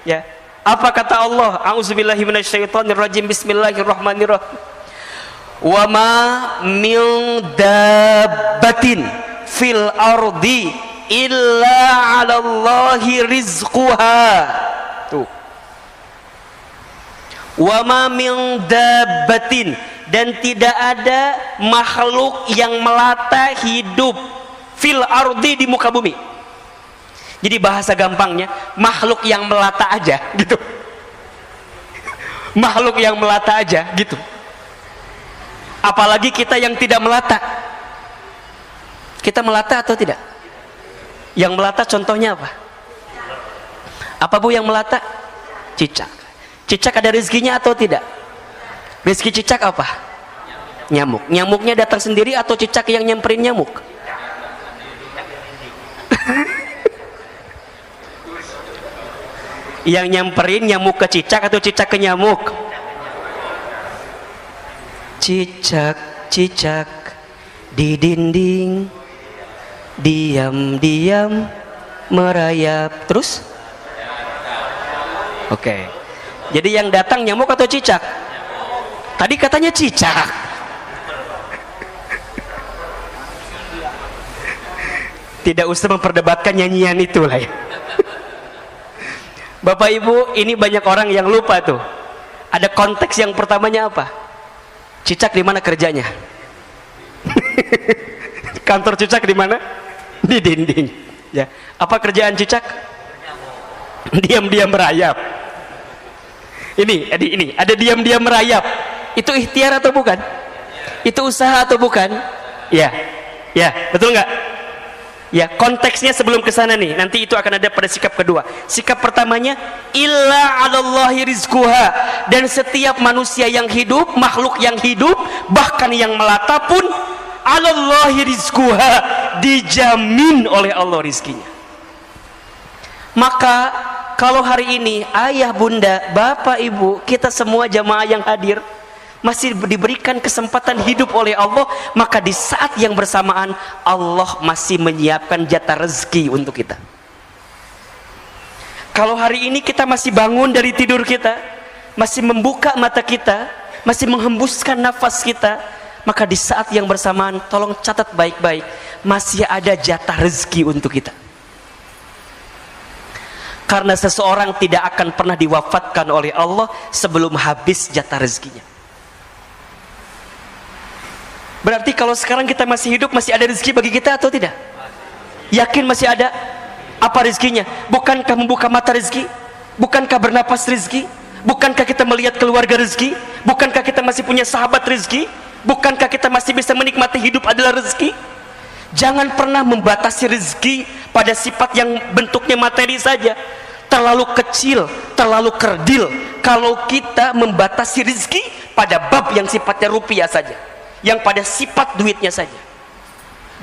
[SPEAKER 1] Ya. Apa kata Allah? A'udzubillahi minasyaitonirrajim. Bismillahirrahmanirrahim. Wa ma min dabbatin fil ardi illa 'alallahi rizquha. Tuh. Wa ma min dabbatin, dan tidak ada makhluk yang melata hidup fil ardi, di muka bumi. Jadi bahasa gampangnya, makhluk yang melata aja gitu. Makhluk yang melata aja gitu. Apalagi kita yang tidak melata. Kita melata atau tidak? Yang melata contohnya apa? Apa Bu yang melata? Cicak. Cicak ada rezekinya atau tidak? Rezeki cicak apa? Nyamuk. Nyamuknya datang sendiri atau cicak yang nyamperin nyamuk? Yang nyamperin nyamuk ke cicak atau cicak ke nyamuk? Cicak-cicak di dinding diam-diam merayap. Terus? Oke. Jadi yang datang nyamuk atau cicak? Tadi katanya cicak. Tidak usah memperdebatkan nyanyian itu lah ya. Bapak Ibu, ini banyak orang yang lupa tuh. Ada konteks yang pertamanya apa? Cicak di mana kerjanya?
[SPEAKER 2] Kantor Cucak di mana? Di dinding. Ya. Apa kerjaan Cucak? Diam-diam merayap. Ini ada diam-diam merayap. Itu ikhtiar atau bukan? Itu usaha atau bukan? Ya. Ya, betul nggak? Ya, konteksnya sebelum ke sana nih. Nanti itu akan ada pada sikap kedua. Sikap pertamanya illa 'alallahi rizquha, dan setiap manusia yang hidup, makhluk yang hidup, bahkan yang melata pun 'alallahi rizquha, dijamin oleh Allah rizkinya. Maka kalau hari ini ayah, bunda, bapak, ibu, kita semua jamaah yang hadir masih diberikan kesempatan hidup oleh Allah, maka di saat yang bersamaan Allah masih menyiapkan jatah rezeki untuk kita. Kalau hari ini kita masih bangun dari tidur kita, masih membuka mata kita, masih menghembuskan nafas kita, maka di saat yang bersamaan tolong catat baik-baik, masih ada jatah rezeki untuk kita. Karena seseorang tidak akan pernah diwafatkan oleh Allah sebelum habis jatah rezekinya. Berarti kalau sekarang kita masih hidup, masih ada rezeki bagi kita atau tidak? Yakin masih ada? Apa rezekinya? Bukankah membuka mata rezeki? Bukankah bernapas rezeki? Bukankah kita melihat keluarga rezeki? Bukankah kita masih punya sahabat rezeki? Bukankah kita masih bisa menikmati hidup adalah rezeki? Jangan pernah membatasi rezeki pada sifat yang bentuknya materi saja. Terlalu kecil, terlalu kerdil kalau kita membatasi rezeki pada bab yang sifatnya rupiah saja, yang pada sifat duitnya saja.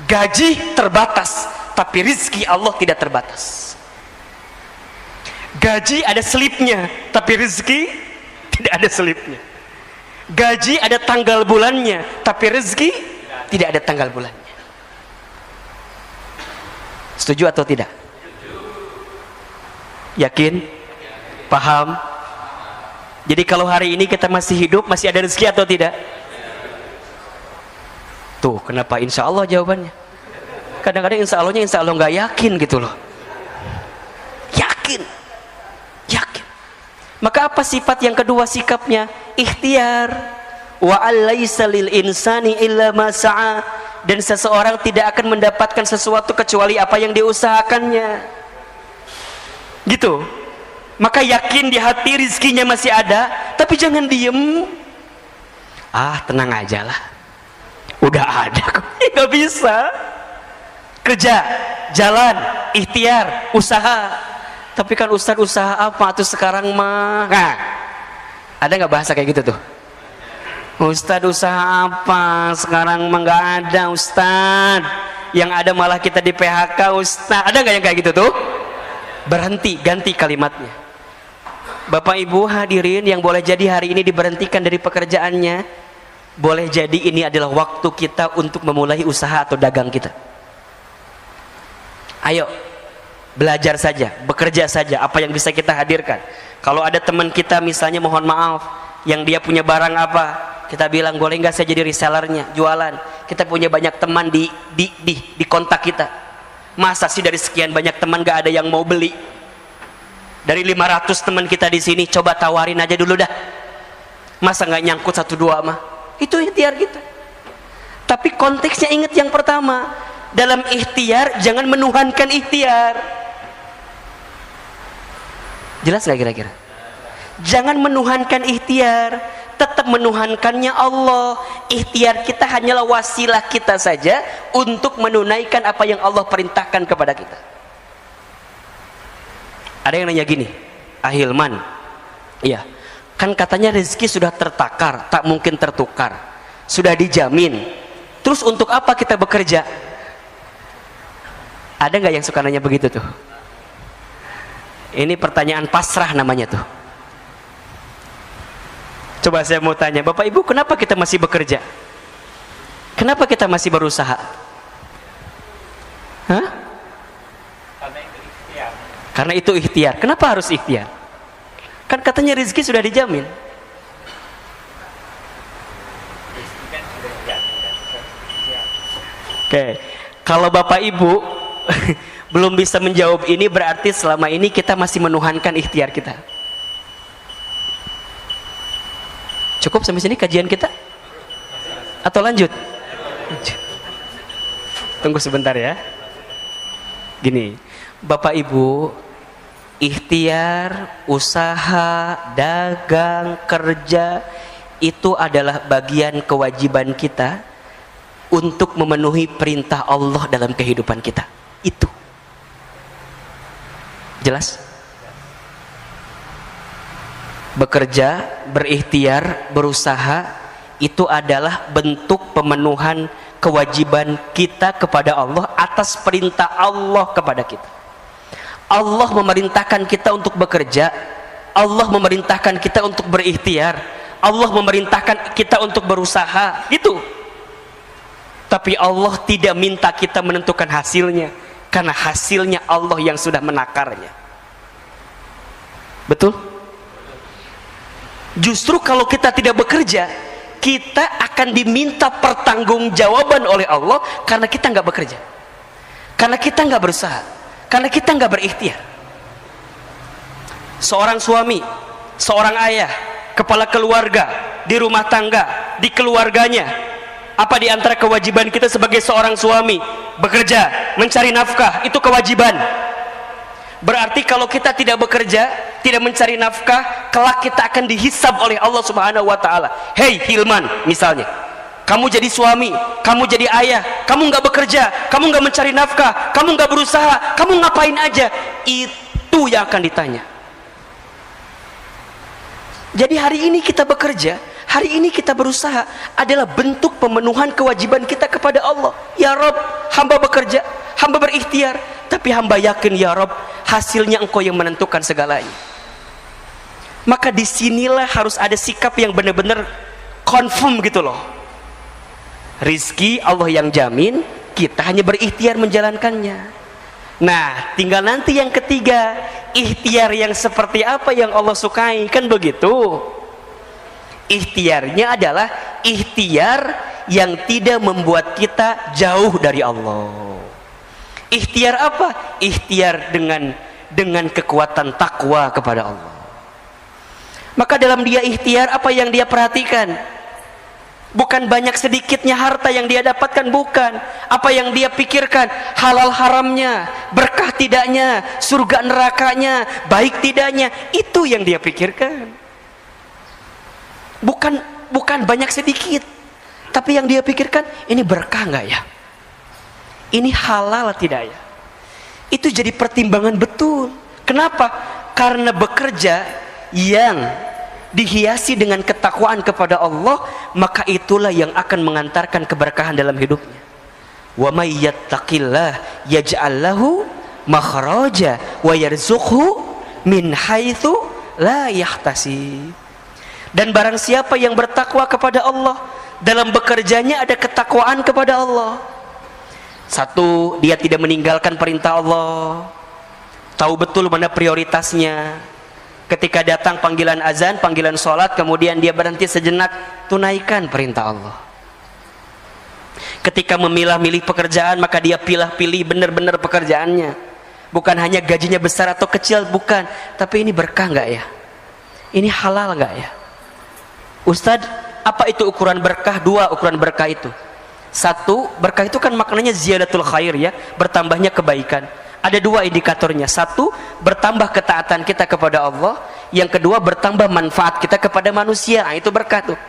[SPEAKER 2] Gaji terbatas, tapi rezeki Allah tidak terbatas. Gaji ada selipnya, tapi rezeki tidak ada selipnya. Gaji ada tanggal bulannya, tapi rezeki tidak ada tanggal bulannya. Setuju atau tidak? Yakin? Paham? Jadi kalau hari ini kita masih hidup, masih ada rezeki atau tidak? Tuh, kenapa insya Allah jawabannya? Kadang-kadang insya Allah nggak yakin gitu loh. Yakin. Maka apa sifat yang kedua sikapnya? Ikhtiar. Wa alaysa lil insani illa ma sa'a, dan seseorang tidak akan mendapatkan sesuatu kecuali apa yang diusahakannya. Gitu. Maka yakin di hati rizkinya masih ada, tapi jangan diem. Ah, tenang aja lah. Udah ada kok. Gak bisa. Kerja, jalan, ikhtiar, usaha. Tapi kan Ustadz usaha apa tuh sekarang mah? Nah, ada nggak bahasa kayak gitu tuh? Ustadz usaha apa sekarang mah? Nggak ada Ustadz. Yang ada malah kita di PHK Ustadz. Ada nggak yang kayak gitu tuh? Berhenti, ganti kalimatnya. Bapak Ibu hadirin yang boleh jadi hari ini diberhentikan dari pekerjaannya, boleh jadi ini adalah waktu kita untuk memulai usaha atau dagang kita. Ayo belajar saja, bekerja saja apa yang bisa kita hadirkan. Kalau ada teman kita misalnya mohon maaf yang dia punya barang apa, kita bilang boleh nggak saya jadi resellernya, jualan. Kita punya banyak teman di kontak kita. Masa sih dari sekian banyak teman nggak ada yang mau beli? Dari 500 teman kita di sini, coba tawarin aja dulu dah. Masa nggak nyangkut 1-2 mah? Itu ikhtiar kita. Tapi konteksnya ingat yang pertama, dalam ikhtiar jangan menuhankan ikhtiar. Jelas nggak kira-kira? Jangan menuhankan ikhtiar, tetap menuhankannya Allah. Ikhtiar kita hanyalah wasilah kita saja untuk menunaikan apa yang Allah perintahkan kepada kita. Ada yang nanya gini, Ahilman, iya, kan katanya rezeki sudah tertakar, tak mungkin tertukar, sudah dijamin. Terus untuk apa kita bekerja? Ada nggak yang suka nanya begitu tuh? Ini pertanyaan pasrah namanya tuh. Coba saya mau tanya, Bapak Ibu, kenapa kita masih bekerja? Kenapa kita masih berusaha? Hah? Karena itu ikhtiar. Kenapa harus ikhtiar? Kan katanya rezeki sudah dijamin. Oke, kalau Bapak Ibu belum bisa menjawab ini, berarti selama ini kita masih menuhankan ikhtiar kita. Cukup sampai sini kajian kita? Atau lanjut? Tunggu sebentar ya. Gini, Bapak Ibu, ikhtiar, usaha, dagang, kerja itu adalah bagian kewajiban kita untuk memenuhi perintah Allah dalam kehidupan kita. Itu jelas? Bekerja, berikhtiar, berusaha itu adalah bentuk pemenuhan kewajiban kita kepada Allah atas perintah Allah kepada kita. Allah memerintahkan kita untuk bekerja, Allah memerintahkan kita untuk berikhtiar, Allah memerintahkan kita untuk berusaha, gitu. Tapi Allah tidak minta kita menentukan hasilnya, karena hasilnya Allah yang sudah menakarnya. Betul? Justru kalau kita tidak bekerja, kita akan diminta pertanggungjawaban oleh Allah karena kita nggak bekerja, karena kita nggak berusaha, karena kita nggak berikhtiar. Seorang suami, seorang ayah, kepala keluarga, di rumah tangga, di keluarganya, apa di antara kewajiban kita sebagai seorang suami? Bekerja, mencari nafkah, itu kewajiban. Berarti kalau kita tidak bekerja, tidak mencari nafkah, kelak kita akan dihisab oleh Allah Subhanahu wa taala. Hei Hilman, misalnya, kamu jadi suami, kamu jadi ayah, kamu nggak bekerja, kamu nggak mencari nafkah, kamu nggak berusaha, kamu ngapain aja? Itu yang akan ditanya. Jadi hari ini kita bekerja, hari ini kita berusaha adalah bentuk pemenuhan kewajiban kita kepada Allah. Ya Rob, hamba bekerja, hamba berikhtiar, tapi hamba yakin ya Rob, hasilnya Engkau yang menentukan segalanya. Maka disinilah harus ada sikap yang benar-benar confirm gitu loh. Rizki Allah yang jamin, kita hanya berikhtiar menjalankannya. Nah, tinggal nanti yang ketiga, ikhtiar yang seperti apa yang Allah sukai, kan begitu. Ikhtiarnya adalah ikhtiar yang tidak membuat kita jauh dari Allah. Ikhtiar apa? Ikhtiar dengan kekuatan takwa kepada Allah. Maka dalam dia ikhtiar, apa yang dia perhatikan? Bukan banyak sedikitnya harta yang dia dapatkan, bukan. Apa yang dia pikirkan? Halal haramnya, berkah tidaknya, surga nerakanya, baik tidaknya, itu yang dia pikirkan. Bukan banyak sedikit, tapi yang dia pikirkan, ini berkah nggak ya? Ini halal tidak ya? Itu jadi pertimbangan betul. Kenapa? Karena bekerja yang dihiasi dengan ketakwaan kepada Allah, maka itulah yang akan mengantarkan keberkahan dalam hidupnya. Wa may yattaqillah yaj'al lahu makhraja wa yarzuqhu min haitsu la yahtasib. Dan barang siapa yang bertakwa kepada Allah, dalam bekerjanya ada ketakwaan kepada Allah. Satu, dia tidak meninggalkan perintah Allah, tahu betul mana prioritasnya. Ketika datang panggilan azan, panggilan sholat, kemudian dia berhenti sejenak, tunaikan perintah Allah. Ketika memilah-milih pekerjaan, maka dia pilih-pilih benar-benar pekerjaannya. Bukan hanya gajinya besar atau kecil, bukan, tapi ini berkah nggak ya? Ini halal nggak ya? Ustadz, apa itu ukuran berkah? Dua ukuran berkah itu. Satu, berkah itu kan maknanya ziyadatul khair ya, bertambahnya kebaikan. Ada dua indikatornya. Satu, bertambah ketaatan kita kepada Allah. Yang kedua, bertambah manfaat kita kepada manusia. Nah, itu berkah tuh.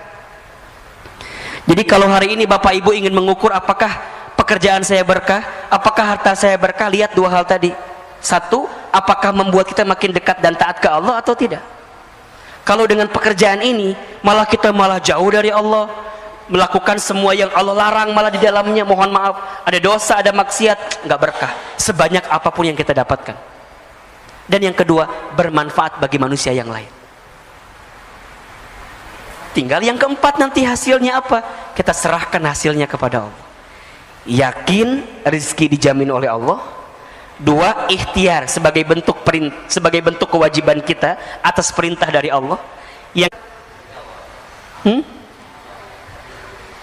[SPEAKER 2] Jadi kalau hari ini Bapak Ibu ingin mengukur apakah pekerjaan saya berkah, apakah harta saya berkah, lihat dua hal tadi. Satu, apakah membuat kita makin dekat dan taat ke Allah atau tidak. Kalau dengan pekerjaan ini malah kita malah jauh dari Allah, melakukan semua yang Allah larang, malah di dalamnya mohon maaf ada dosa, ada maksiat, nggak berkah sebanyak apapun yang kita dapatkan. Dan yang kedua, bermanfaat bagi manusia yang lain. Tinggal yang keempat, nanti hasilnya apa? Kita serahkan hasilnya kepada Allah. Yakin rezeki dijamin oleh Allah. Dua, ikhtiar sebagai bentuk kewajiban kita atas perintah dari Allah. Yang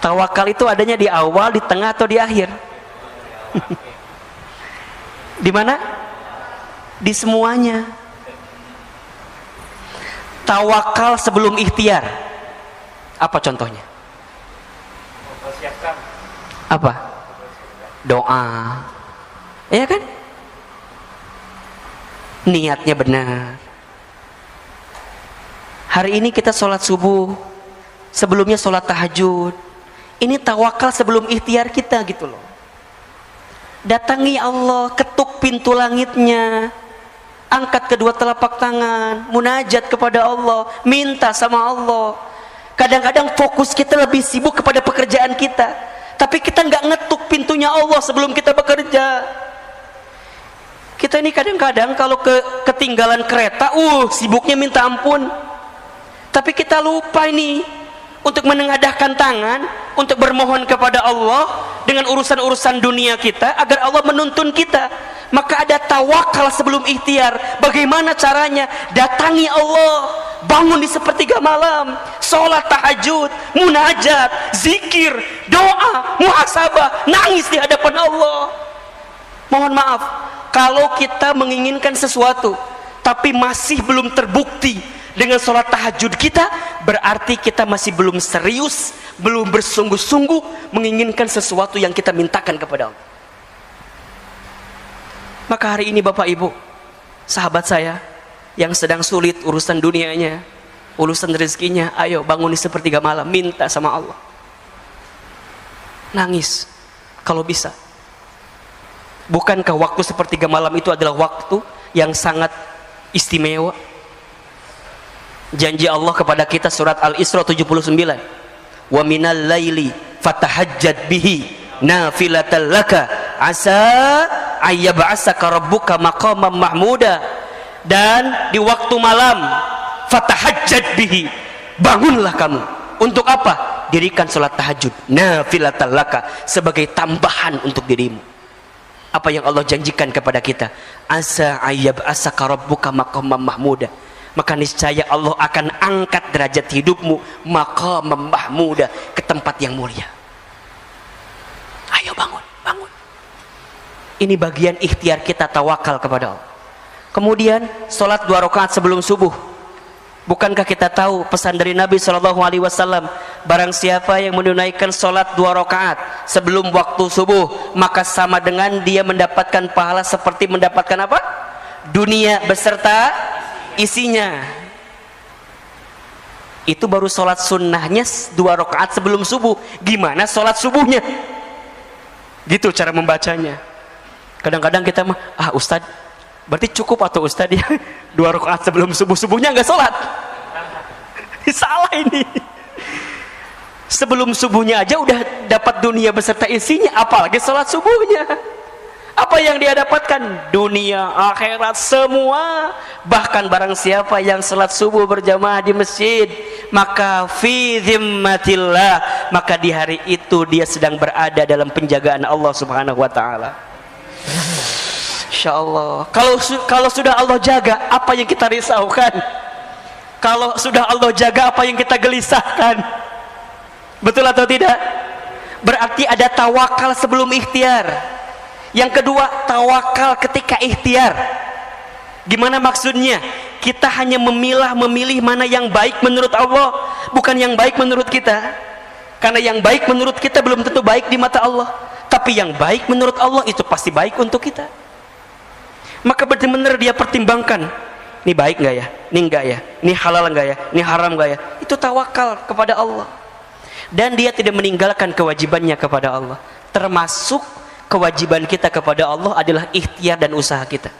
[SPEAKER 2] tawakal itu adanya di awal, di tengah, atau di akhir? Di mana? Di semuanya. Tawakal sebelum ikhtiar. Apa contohnya? Apa? doa, ya kan? Niatnya benar. Hari ini kita sholat subuh, sebelumnya sholat tahajud. Ini tawakal sebelum ikhtiar kita gitu loh. Datangi Allah, ketuk pintu langitnya, angkat kedua telapak tangan, munajat kepada Allah, minta sama Allah. Kadang-kadang fokus kita lebih sibuk kepada pekerjaan kita, tapi kita nggak ngetuk pintunya Allah sebelum kita bekerja. Kita ini kadang-kadang kalau ketinggalan kereta, sibuknya minta ampun. Tapi kita lupa ini untuk menengadahkan tangan, untuk bermohon kepada Allah dengan urusan-urusan dunia kita agar Allah menuntun kita. Maka ada tawakal sebelum ikhtiar. Bagaimana caranya? Datangi Allah, bangun di sepertiga malam, sholat tahajud, munajat, zikir, doa, muhasabah, nangis di hadapan Allah. Mohon maaf, kalau kita menginginkan sesuatu tapi masih belum terbukti dengan sholat tahajud kita, berarti kita masih belum serius, belum bersungguh-sungguh menginginkan sesuatu yang kita mintakan kepada Allah. Maka hari ini Bapak Ibu, sahabat saya yang sedang sulit urusan dunianya, urusan rezekinya, ayo bangun di sepertiga malam, minta sama Allah. Nangis kalau bisa. Bukankah waktu sepertiga malam itu adalah waktu yang sangat istimewa? Janji Allah kepada kita surat Al-Isra 79. Wa minal laili fatahajjad bihi nafilatan laka asa ayyab'asaka rabbuka maqaman mahmuda. Dan di waktu malam fatahajjad bihi, bangunlah kamu. Untuk apa? Dirikan salat tahajud nafilatan laka, sebagai tambahan untuk dirimu. Apa yang Allah janjikan kepada kita? Asa ayyab'asaka rabbuka maqaman mahmuda. Maka niscaya Allah akan angkat derajat hidupmu maqaman mahmuda, ke tempat yang mulia. Ayo bangun, bangun. Ini bagian ikhtiar kita tawakal kepada Allah. Kemudian sholat 2 rakaat sebelum subuh. Bukankah kita tahu pesan dari Nabi SAW, barang siapa yang menunaikan sholat 2 rakaat sebelum waktu subuh, maka sama dengan dia mendapatkan pahala seperti mendapatkan apa? Dunia beserta isinya. Itu baru sholat sunnahnya 2 rakaat sebelum subuh. Gimana sholat subuhnya? Gitu cara membacanya. Kadang-kadang kita mah, Ustadz, berarti cukup atau Ustadz ya 2 rakaat sebelum subuh, subuhnya nggak sholat. Salah ini. Sebelum subuhnya aja udah dapat dunia beserta isinya, apalagi sholat subuhnya. Apa yang dia dapatkan? Dunia, akhirat, semua. Bahkan barang siapa yang salat subuh berjamaah di masjid, maka fi zimmatillah, maka di hari itu dia sedang berada dalam penjagaan Allah Subhanahu wa taala. Insyaallah. Kalau sudah Allah jaga, apa yang kita risaukan? Kalau sudah Allah jaga, apa yang kita gelisahkan? Betul atau tidak? Berarti ada tawakal sebelum ikhtiar. Yang kedua, tawakal ketika ikhtiar. Gimana maksudnya? Kita hanya memilih mana yang baik menurut Allah, bukan yang baik menurut kita. Karena yang baik menurut kita belum tentu baik di mata Allah, tapi yang baik menurut Allah itu pasti baik untuk kita. Maka benar-benar dia pertimbangkan, ini baik nggak ya, ini enggak ya, ini halal nggak ya, ini haram nggak ya. Itu tawakal kepada Allah. Dan dia tidak meninggalkan kewajibannya kepada Allah. Termasuk kewajiban kita kepada Allah adalah ikhtiar dan usaha kita.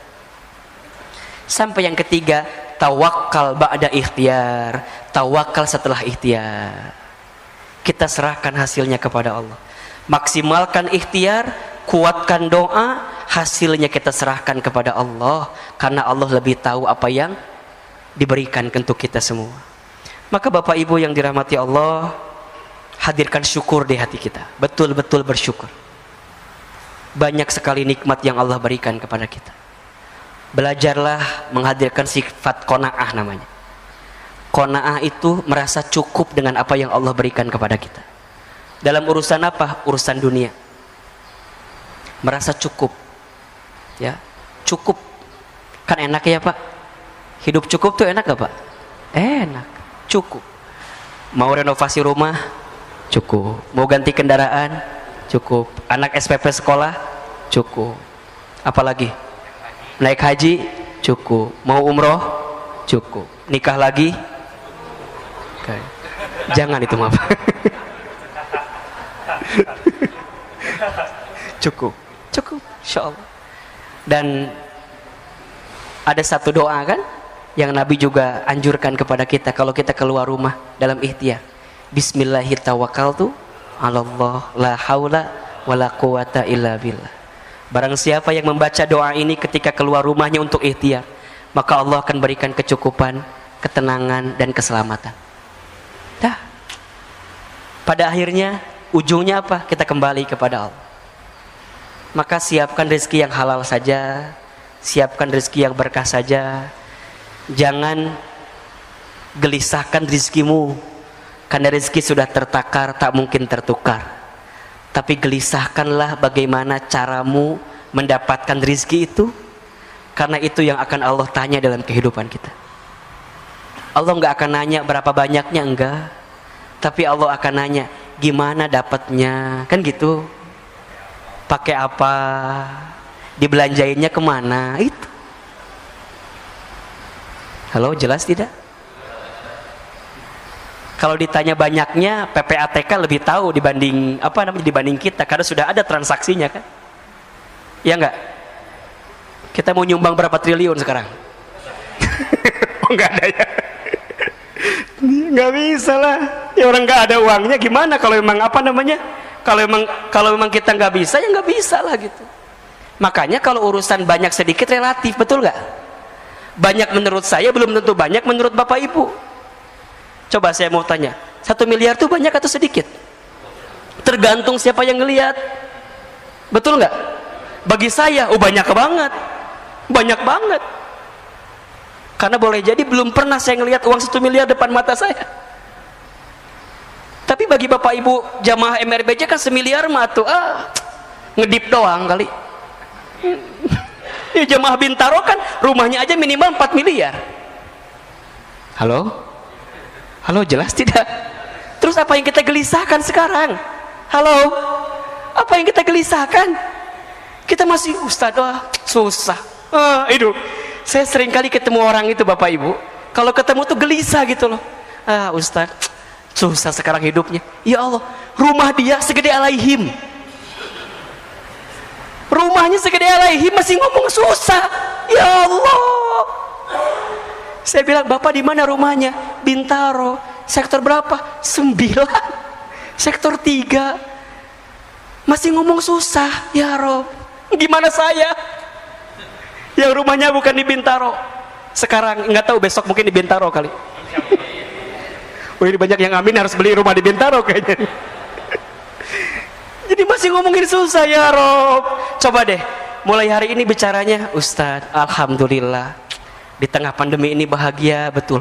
[SPEAKER 2] Sampai yang ketiga, tawakal ba'da ikhtiar. Tawakal setelah ikhtiar. Kita serahkan hasilnya kepada Allah. Maksimalkan ikhtiar, kuatkan doa, hasilnya kita serahkan kepada Allah, karena Allah lebih tahu apa yang diberikan untuk kita semua. Maka Bapak Ibu yang dirahmati Allah, hadirkan syukur di hati kita. Betul-betul bersyukur. Banyak sekali nikmat yang Allah berikan kepada kita. Belajarlah menghadirkan sifat qanaah namanya. Qanaah itu merasa cukup dengan apa yang Allah berikan kepada kita. Dalam urusan apa? Urusan dunia. Merasa cukup. Ya, cukup. Kan enak ya Pak? Hidup cukup tuh enak gak Pak? Enak, cukup. Mau renovasi rumah? Cukup. Mau ganti kendaraan? Cukup. Anak SPP sekolah? Cukup. Apalagi? Naik haji? Cukup. Mau umroh? Cukup. Nikah lagi? Okay. Jangan itu maaf. Cukup. Cukup. Insya Allah. Dan ada satu doa kan yang Nabi juga anjurkan kepada kita kalau kita keluar rumah dalam ikhtiar. Bismillahirrahmanirrahim. Allah la haula wala quwata illa billah. Barang siapa yang membaca doa ini ketika keluar rumahnya untuk ikhtiar, maka Allah akan berikan kecukupan, ketenangan dan keselamatan. Dah. Pada akhirnya ujungnya apa? Kita kembali kepada Allah. Maka siapkan rezeki yang halal saja, siapkan rezeki yang berkah saja. Jangan gelisahkan rezekimu, karena rezeki sudah tertakar, tak mungkin tertukar. Tapi gelisahkanlah bagaimana caramu mendapatkan rezeki itu, karena itu yang akan Allah tanya dalam kehidupan kita. Allah nggak akan nanya berapa banyaknya, enggak. Tapi Allah akan nanya gimana dapatnya, kan gitu. Pakai apa, dibelanjainnya kemana, itu. Halo, jelas tidak? Kalau ditanya banyaknya, PPATK lebih tahu dibanding dibanding kita, karena sudah ada transaksinya kan? Ya enggak? Kita mau nyumbang berapa triliun sekarang? Oh, enggak ada ya? Enggak bisa lah. Ya orang enggak ada uangnya gimana kalau memang kalau memang kita enggak bisa, ya enggak bisa lah gitu. Makanya kalau urusan banyak sedikit relatif, betul enggak? Banyak menurut saya belum tentu banyak menurut Bapak Ibu. Coba saya mau tanya, 1 miliar itu banyak atau sedikit? Tergantung siapa yang ngelihat. Betul nggak? Bagi saya, banyak banget. Banyak banget. Karena boleh jadi belum pernah saya ngelihat uang 1 miliar depan mata saya. Tapi bagi Bapak Ibu jamaah MRBJ kan 1 miliar mah tuh, ngedip doang kali. Ya, jamaah Bintaro kan rumahnya aja minimal 4 miliar. Halo? Halo, jelas tidak? Terus apa yang kita gelisahkan sekarang? Halo? Apa yang kita gelisahkan? Kita masih Ustadz, susah. Itu. Saya sering kali ketemu orang itu Bapak Ibu. Kalau ketemu tuh gelisah gitu loh. Ustadz, susah sekarang hidupnya. Ya Allah, rumah dia segede Alaihim. Rumahnya segede Alaihim masih ngomong susah. Ya Allah. Saya bilang, Bapak di mana rumahnya? Bintaro. Sektor berapa? 9. Sektor 3. Masih ngomong susah. Ya Rob, gimana saya? Yang rumahnya bukan di Bintaro. Sekarang nggak tahu, besok mungkin di Bintaro kali. Ini banyak yang amin harus beli rumah di Bintaro kayaknya. Jadi masih ngomongin susah ya Rob. Coba deh, mulai hari ini bicaranya, Ustadz, alhamdulillah. Di tengah pandemi ini bahagia betul.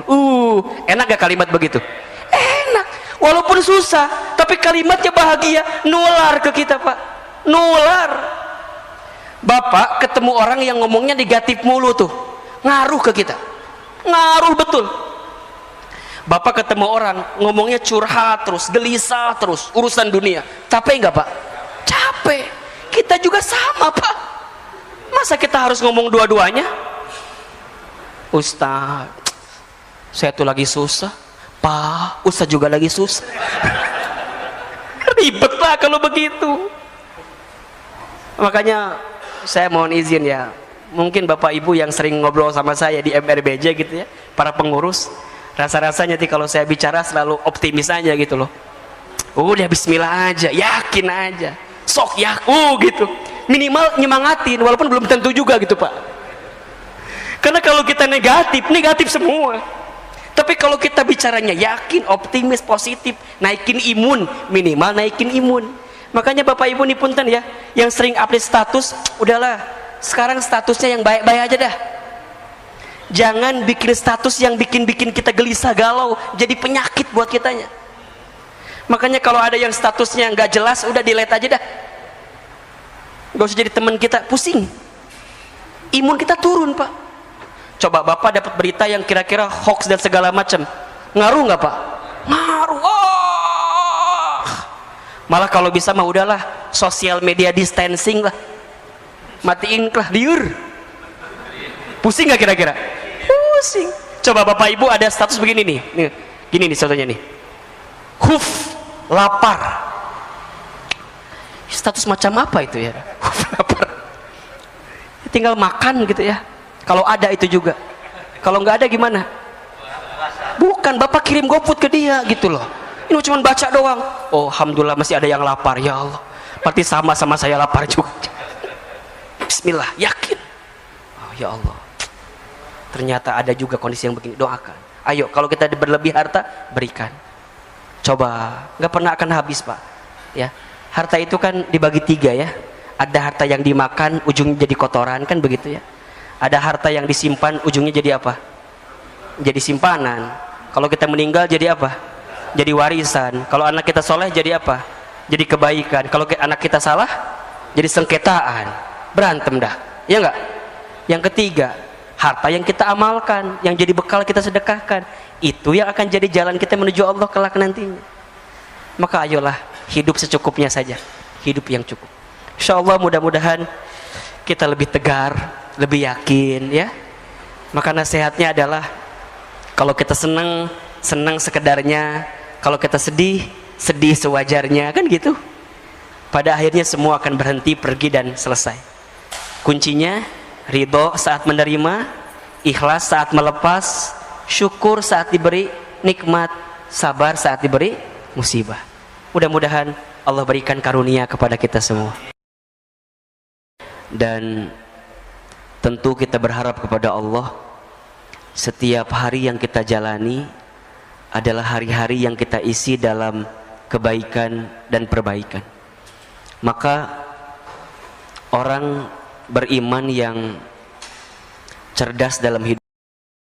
[SPEAKER 2] Enak gak kalimat begitu? Enak. Walaupun susah, tapi kalimatnya bahagia. Nular ke kita Pak. Nular. Bapak ketemu orang yang ngomongnya negatif mulu tuh, ngaruh ke kita. Ngaruh betul. Bapak ketemu orang ngomongnya curhat terus, gelisah terus, urusan dunia. Capek nggak Pak? Capek. Kita juga sama Pak. Masa kita harus ngomong dua-duanya? Ustaz, saya tuh lagi susah. Pak, Ustaz juga lagi susah. Ribet lah kalau begitu. Makanya saya mohon izin ya, mungkin Bapak Ibu yang sering ngobrol sama saya di MRBJ gitu ya, para pengurus, rasa-rasanya nanti kalau saya bicara selalu optimis aja gitu loh. Udah bismillah aja, yakin aja, sok ya, gitu. Minimal nyemangatin, walaupun belum tentu juga gitu Pak. Karena kalau kita negatif semua. Tapi kalau kita bicaranya yakin, optimis, positif, naikin imun, minimal naikin imun. Makanya Bapak Ibu nih punten ya, yang sering update status, udahlah, sekarang statusnya yang baik-baik aja dah. Jangan bikin status yang bikin kita gelisah galau, jadi penyakit buat kitanya. Makanya kalau ada yang statusnya nggak jelas, udah delete aja dah. Gak usah jadi teman kita, pusing. Imun kita turun Pak. Coba Bapak dapat berita yang kira-kira hoax dan segala macam, ngaruh nggak Pak? Ngaruh. Malah kalau bisa mah udahlah sosial media distancing lah, matiin lah liur. Pusing nggak kira-kira? Pusing. Coba bapak ibu ada status begini nih, gini nih contohnya nih, lapar. Status macam apa itu ya? Lapar. Tinggal makan gitu ya. Kalau ada itu juga. Kalau nggak ada gimana? Bukan, bapak kirim GoFood ke dia gitu loh. Ini cuma baca doang. Oh, alhamdulillah masih ada yang lapar, ya Allah. Berarti sama-sama saya lapar juga. Bismillah, yakin. Oh, ya Allah. Ternyata ada juga kondisi yang begini, doakan. Ayo, kalau kita berlebih harta, berikan. Coba, nggak pernah akan habis, Pak. Ya, harta itu kan dibagi 3 ya. Ada harta yang dimakan, ujungnya jadi kotoran, kan begitu ya. Ada harta yang disimpan, ujungnya jadi apa? Jadi simpanan. Kalau kita meninggal jadi apa? Jadi warisan. Kalau anak kita soleh jadi apa? Jadi kebaikan. Kalau anak kita salah, jadi sengketaan. Berantem dah, ya enggak? Yang ketiga, harta yang kita amalkan, yang jadi bekal kita sedekahkan, itu yang akan jadi jalan kita menuju Allah kelak nantinya. Maka ayolah hidup secukupnya saja, hidup yang cukup. Insya Allah mudah-mudahan kita lebih tegar, lebih yakin ya. Maka nasihatnya adalah kalau kita senang, senang sekedarnya. Kalau kita sedih, sedih sewajarnya, kan gitu. Pada akhirnya semua akan berhenti, pergi dan selesai. Kuncinya ridho saat menerima, ikhlas saat melepas, syukur saat diberi nikmat, sabar saat diberi musibah. Mudah-mudahan Allah berikan karunia kepada kita semua. Dan tentu kita berharap kepada Allah, setiap hari yang kita jalani adalah hari-hari yang kita isi dalam kebaikan dan perbaikan. Maka orang beriman yang cerdas dalam hidup